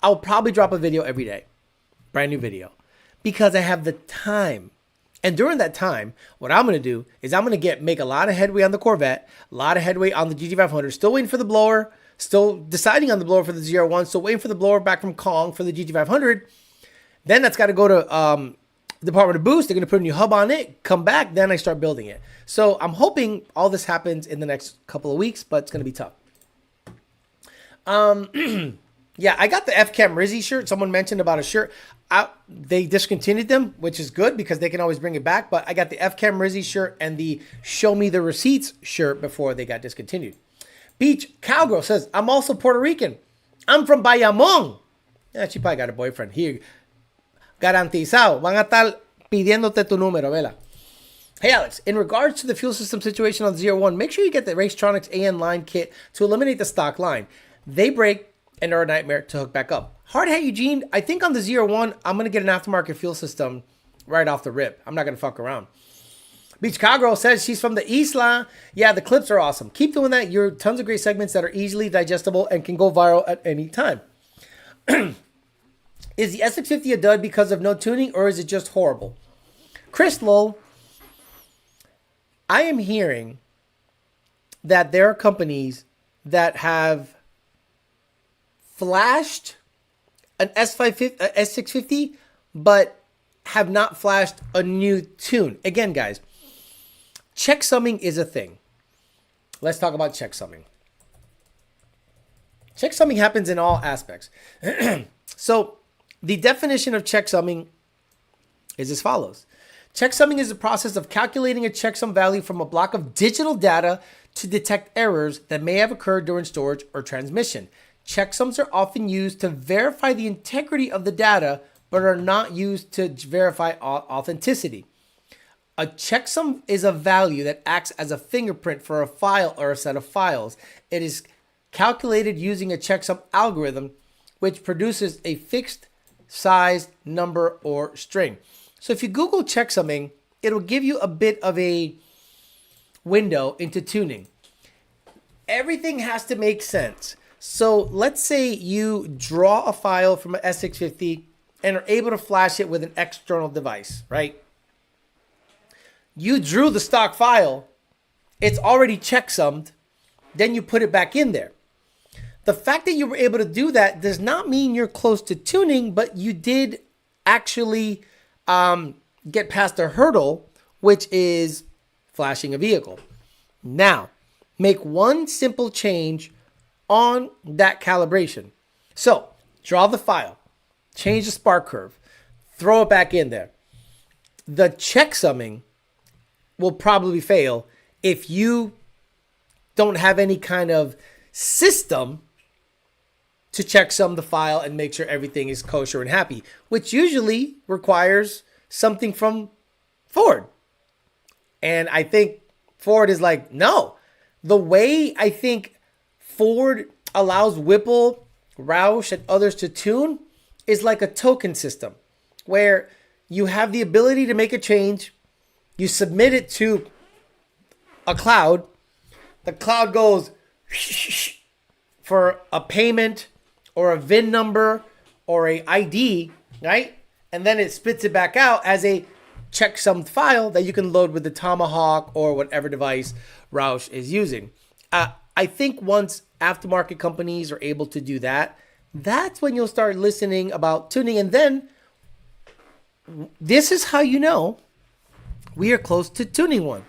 I'll probably drop a video every day, brand new video, because I have the time. And during that time, what I'm going to do is I'm going to make a lot of headway on the Corvette, a lot of headway on the GT500, still waiting for the blower, still deciding on the blower for the ZR1, still waiting for the blower back from Kong for the GT500. Then that's got to go to Department of Boost. They're going to put a new hub on it, come back, then I start building it. So I'm hoping all this happens in the next couple of weeks, but it's going to be tough. Yeah, I got the FCAM Rizzy shirt. Someone mentioned about a shirt. They discontinued them, which is good because they can always bring it back. But I got the FCAM Rizzy shirt and the Show Me the Receipts shirt before they got discontinued. Beach Cowgirl says, I'm also Puerto Rican. I'm from Bayamón. Yeah, she probably got a boyfriend here. Garantizado. Van a estar pidiéndote tu número, vela. Hey, Alex, in regards to the fuel system situation on the ZR1, make sure you get the Racetronics AN line kit to eliminate the stock line. They break and are a nightmare to hook back up. Hard Hat Eugene, I think on the ZR1, I'm going to get an aftermarket fuel system right off the rip. I'm not going to fuck around. Beach Cowgirl says she's from the Isla. Yeah, the clips are awesome. Keep doing that. You're tons of great segments that are easily digestible and can go viral at any time. Is the S650 a dud because of no tuning, or is it just horrible? Chris Lowell, I am hearing that there are companies that have flashed an S650, but have not flashed a new tune. Again, guys, checksumming is a thing. Let's talk about checksumming. Checksumming happens in all aspects. So the definition of checksumming is as follows. Checksumming is the process of calculating a checksum value from a block of digital data to detect errors that may have occurred during storage or transmission. Checksums are often used to verify the integrity of the data, but are not used to verify authenticity. A checksum is a value that acts as a fingerprint for a file or a set of files. It is calculated using a checksum algorithm, which produces a fixed size, number, or string. So if you Google checksumming, it'll give you a bit of a window into tuning. Everything has to make sense. So let's say you draw a file from an S650 and are able to flash it with an external device, right? You drew the stock file, it's already checksummed, then you put it back in there. The fact that you were able to do that does not mean you're close to tuning, but you did actually get past a hurdle, which is flashing a vehicle. Now, make one simple change on that calibration. So, draw the file, change the spark curve, throw it back in there. The checksumming will probably fail if you don't have any kind of system to checksum the file and make sure everything is kosher and happy, which usually requires something from Ford. And I think Ford is like, no. The way I think Ford allows Whipple, Roush, and others to tune is like a token system where you have the ability to make a change, you submit it to a cloud, the cloud goes for a payment or a VIN number or a ID, right? And then it spits it back out as a checksummed file that you can load with the Tomahawk or whatever device Roush is using. I think once aftermarket companies are able to do that, that's when you'll start listening about tuning. And then this is how you know we are close to tuning one.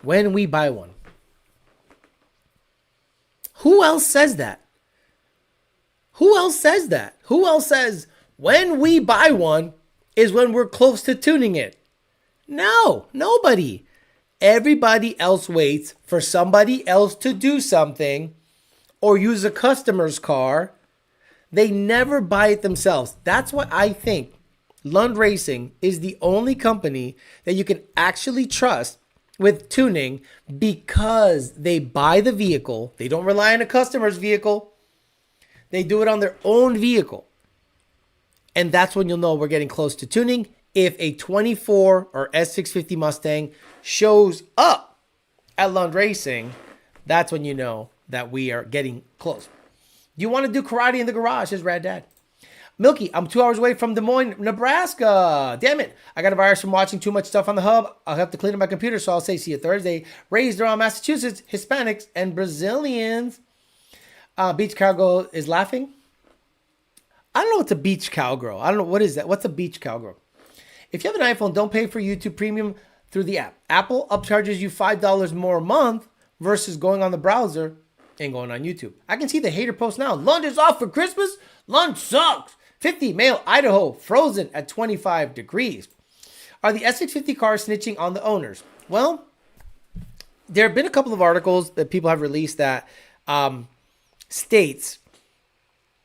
When we buy one. Who else says that? Who else says that? Who else says when we buy one is when we're close to tuning it? No, nobody. Everybody else waits for somebody else to do something or use a customer's car. They never buy it themselves. That's why I think Lund Racing is the only company that you can actually trust with tuning, because they buy the vehicle. They don't rely on a customer's vehicle. They do it on their own vehicle. And that's when you'll know we're getting close to tuning. If a 24 or S650 Mustang shows up at Lund Racing, that's when you know that we are getting close. Do you want to do karate in the garage? Says Rad Dad. Milky, I'm 2 hours away from Des Moines, Nebraska. Damn it. I got a virus from watching too much stuff on the hub. I'll have to clean up my computer, so I'll say see you Thursday. Raised around Massachusetts, Hispanics, and Brazilians. Beach Cowgirl is laughing. I don't know what's a beach cowgirl. I don't know. What is that? What's a beach cowgirl? If you have an iPhone, don't pay for YouTube Premium through the app. Apple upcharges you $5 more a month versus going on the browser and going on YouTube. I can see the hater post now. Lund is off for Christmas. Lund sucks. 50 male Idaho frozen at 25 degrees. Are the S650 cars snitching on the owners? Well, there have been a couple of articles that people have released that states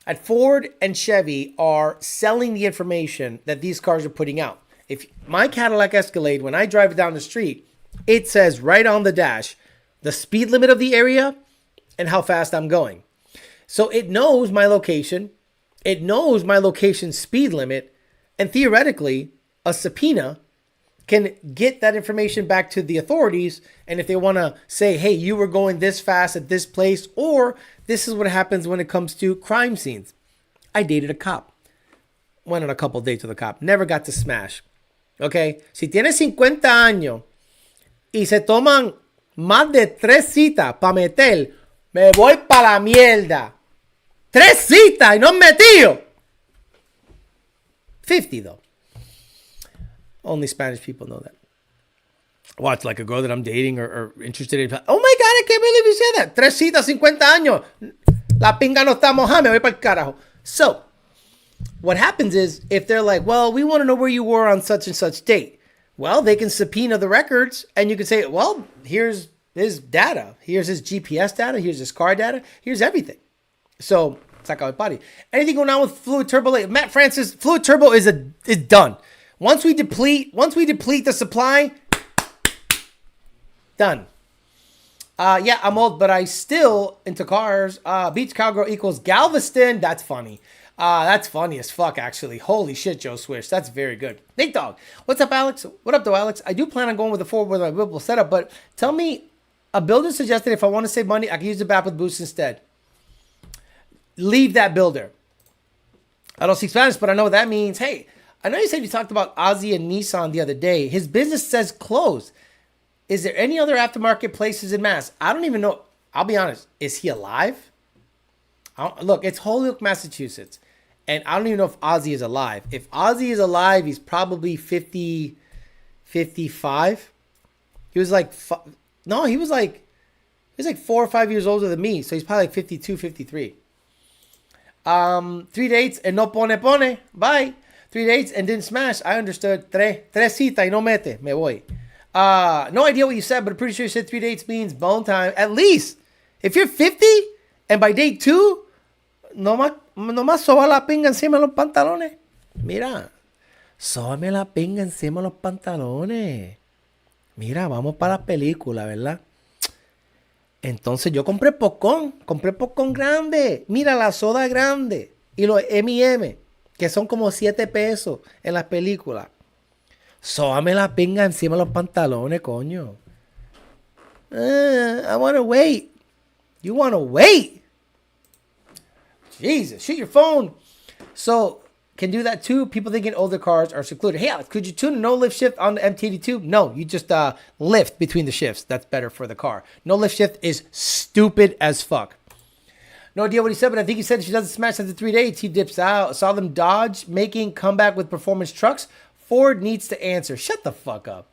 at Ford and Chevy are selling the information that these cars are putting out. If my Cadillac Escalade, when I drive it down the street, it says right on the dash, the speed limit of the area and how fast I'm going. So it knows my location. It knows my location speed limit. And theoretically, a subpoena can get that information back to the authorities. And if they want to say, hey, you were going this fast at this place, or this is what happens when it comes to crime scenes. I dated a cop. Went on a couple dates with a cop. Never got to smash. Okay? Si tienes 50 años y se toman más de 3 citas para meter, me voy para la mierda. 3 citas y no metido. 50 though. Only Spanish people know that. Watch like a girl that I'm dating or interested in. Oh my God, I can't believe you said that. 3 citas, 50 años. La pinga no está mojada, me voy para el carajo. So, what happens is, if they're like, well, we want to know where you were on such and such date. Well, they can subpoena the records and you can say, well, here's his data. Here's his GPS data. Here's his car data. Here's everything. So, saca my body. Anything going on with fluid turbo? Matt Francis, fluid turbo is done. Once we deplete the supply, done. Yeah, I'm old, but I still into cars. Beach Cowgirl equals Galveston. That's funny. That's funny as fuck, actually. Holy shit, Joe Swish. That's very good. Nate Dog. What's up, Alex? What up, though, Alex? I do plan on going with the Ford with my Whipple setup, but tell me, a builder suggested if I want to save money, I can use the back with boost instead. Leave that builder. I don't speak Spanish, but I know what that means. Hey, I know you said you talked about Ozzy and Nissan the other day. His business says closed. Is there any other aftermarket places in Mass? I don't even know. I'll be honest. Is he alive? Look, it's Holyoke, Massachusetts. And I don't even know if Ozzy is alive. If Ozzy is alive, he's probably 50, 55. He was like 4 or 5 years older than me. So he's probably like 52, 53. 3 dates and no pone. Bye. 3 dates and didn't smash. I understood. Tres cita y no mete. Me voy. No idea what you said, but I'm pretty sure you said 3 dates means bone time. At least. If you're 50 and by date 2, nomás soba la pinga encima de los pantalones. Mira. Sóbame la pinga encima de los pantalones. Mira, vamos para la película, ¿verdad? Entonces yo compré popcorn grande. Mira la soda grande. Y los M&M, que son como 7 pesos en las películas. Sóbame la pinga encima de los pantalones, coño. I want to wait. You want to wait? Jesus, shoot your phone. So, can do that too. People thinking older cars are secluded. Hey, Alex, could you tune a no lift shift on the MTD2? No, you just lift between the shifts. That's better for the car. No lift shift is stupid as fuck. No idea what he said, but I think he said if she doesn't smash after 3 dates, he dips out. Saw them Dodge making comeback with performance trucks. Ford needs to answer. Shut the fuck up.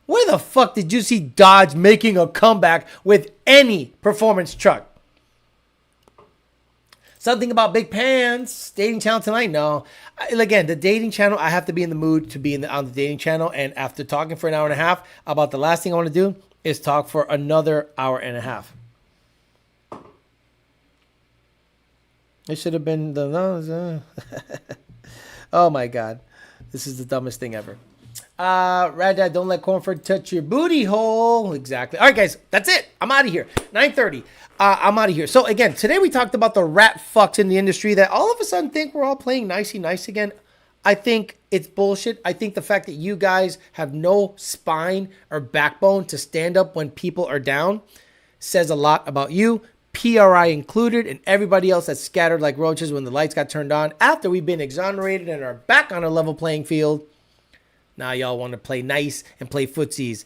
Where the fuck did you see Dodge making a comeback with any performance truck? Something about big pants, dating channel tonight? No. Again, the dating channel, I have to be in the mood to be on the dating channel. And after talking for an hour and a half about the last thing I want to do is talk for another hour and a half. It should have been the... Oh my God. This is the dumbest thing ever. Rad Dad, don't let Cornford touch your booty hole. Exactly. All right, guys, that's it. I'm out of here. 9:30. I'm out of here. So again, today we talked about the rat fucks in the industry that all of a sudden think we're all playing nicey nice again. I think it's bullshit. I think the fact that you guys have no spine or backbone to stand up when people are down says a lot about you, PRI included, and everybody else that's scattered like roaches when the lights got turned on after we've been exonerated and are back on a level playing field. Now y'all want to play nice and play footsies.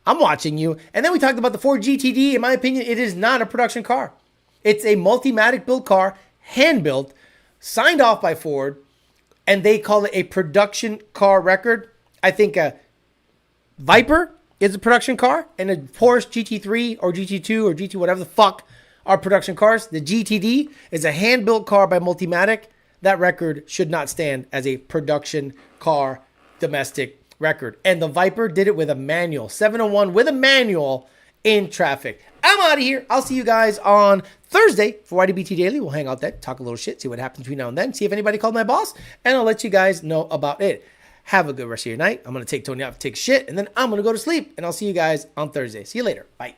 I'm watching you. And then we talked about the Ford GTD. In my opinion, it is not a production car. It's a Multimatic built car, hand-built, signed off by Ford, and they call it a production car record. I think a Viper is a production car, and a Porsche GT3 or GT2 or GT whatever the fuck are production cars. The GTD is a hand-built car by Multimatic. That record should not stand as a production car domestic record. And the Viper did it with a manual, 701 with a manual in traffic. I'm out of here. I'll see you guys on Thursday for YDBT Daily. We'll hang out there, talk a little shit, see what happens between now and then, see if anybody called my boss, and I'll let you guys know about it. Have a good rest of your night. I'm going to take Tony out to take shit, and then I'm going to go to sleep, and I'll see you guys on Thursday. See you later. Bye.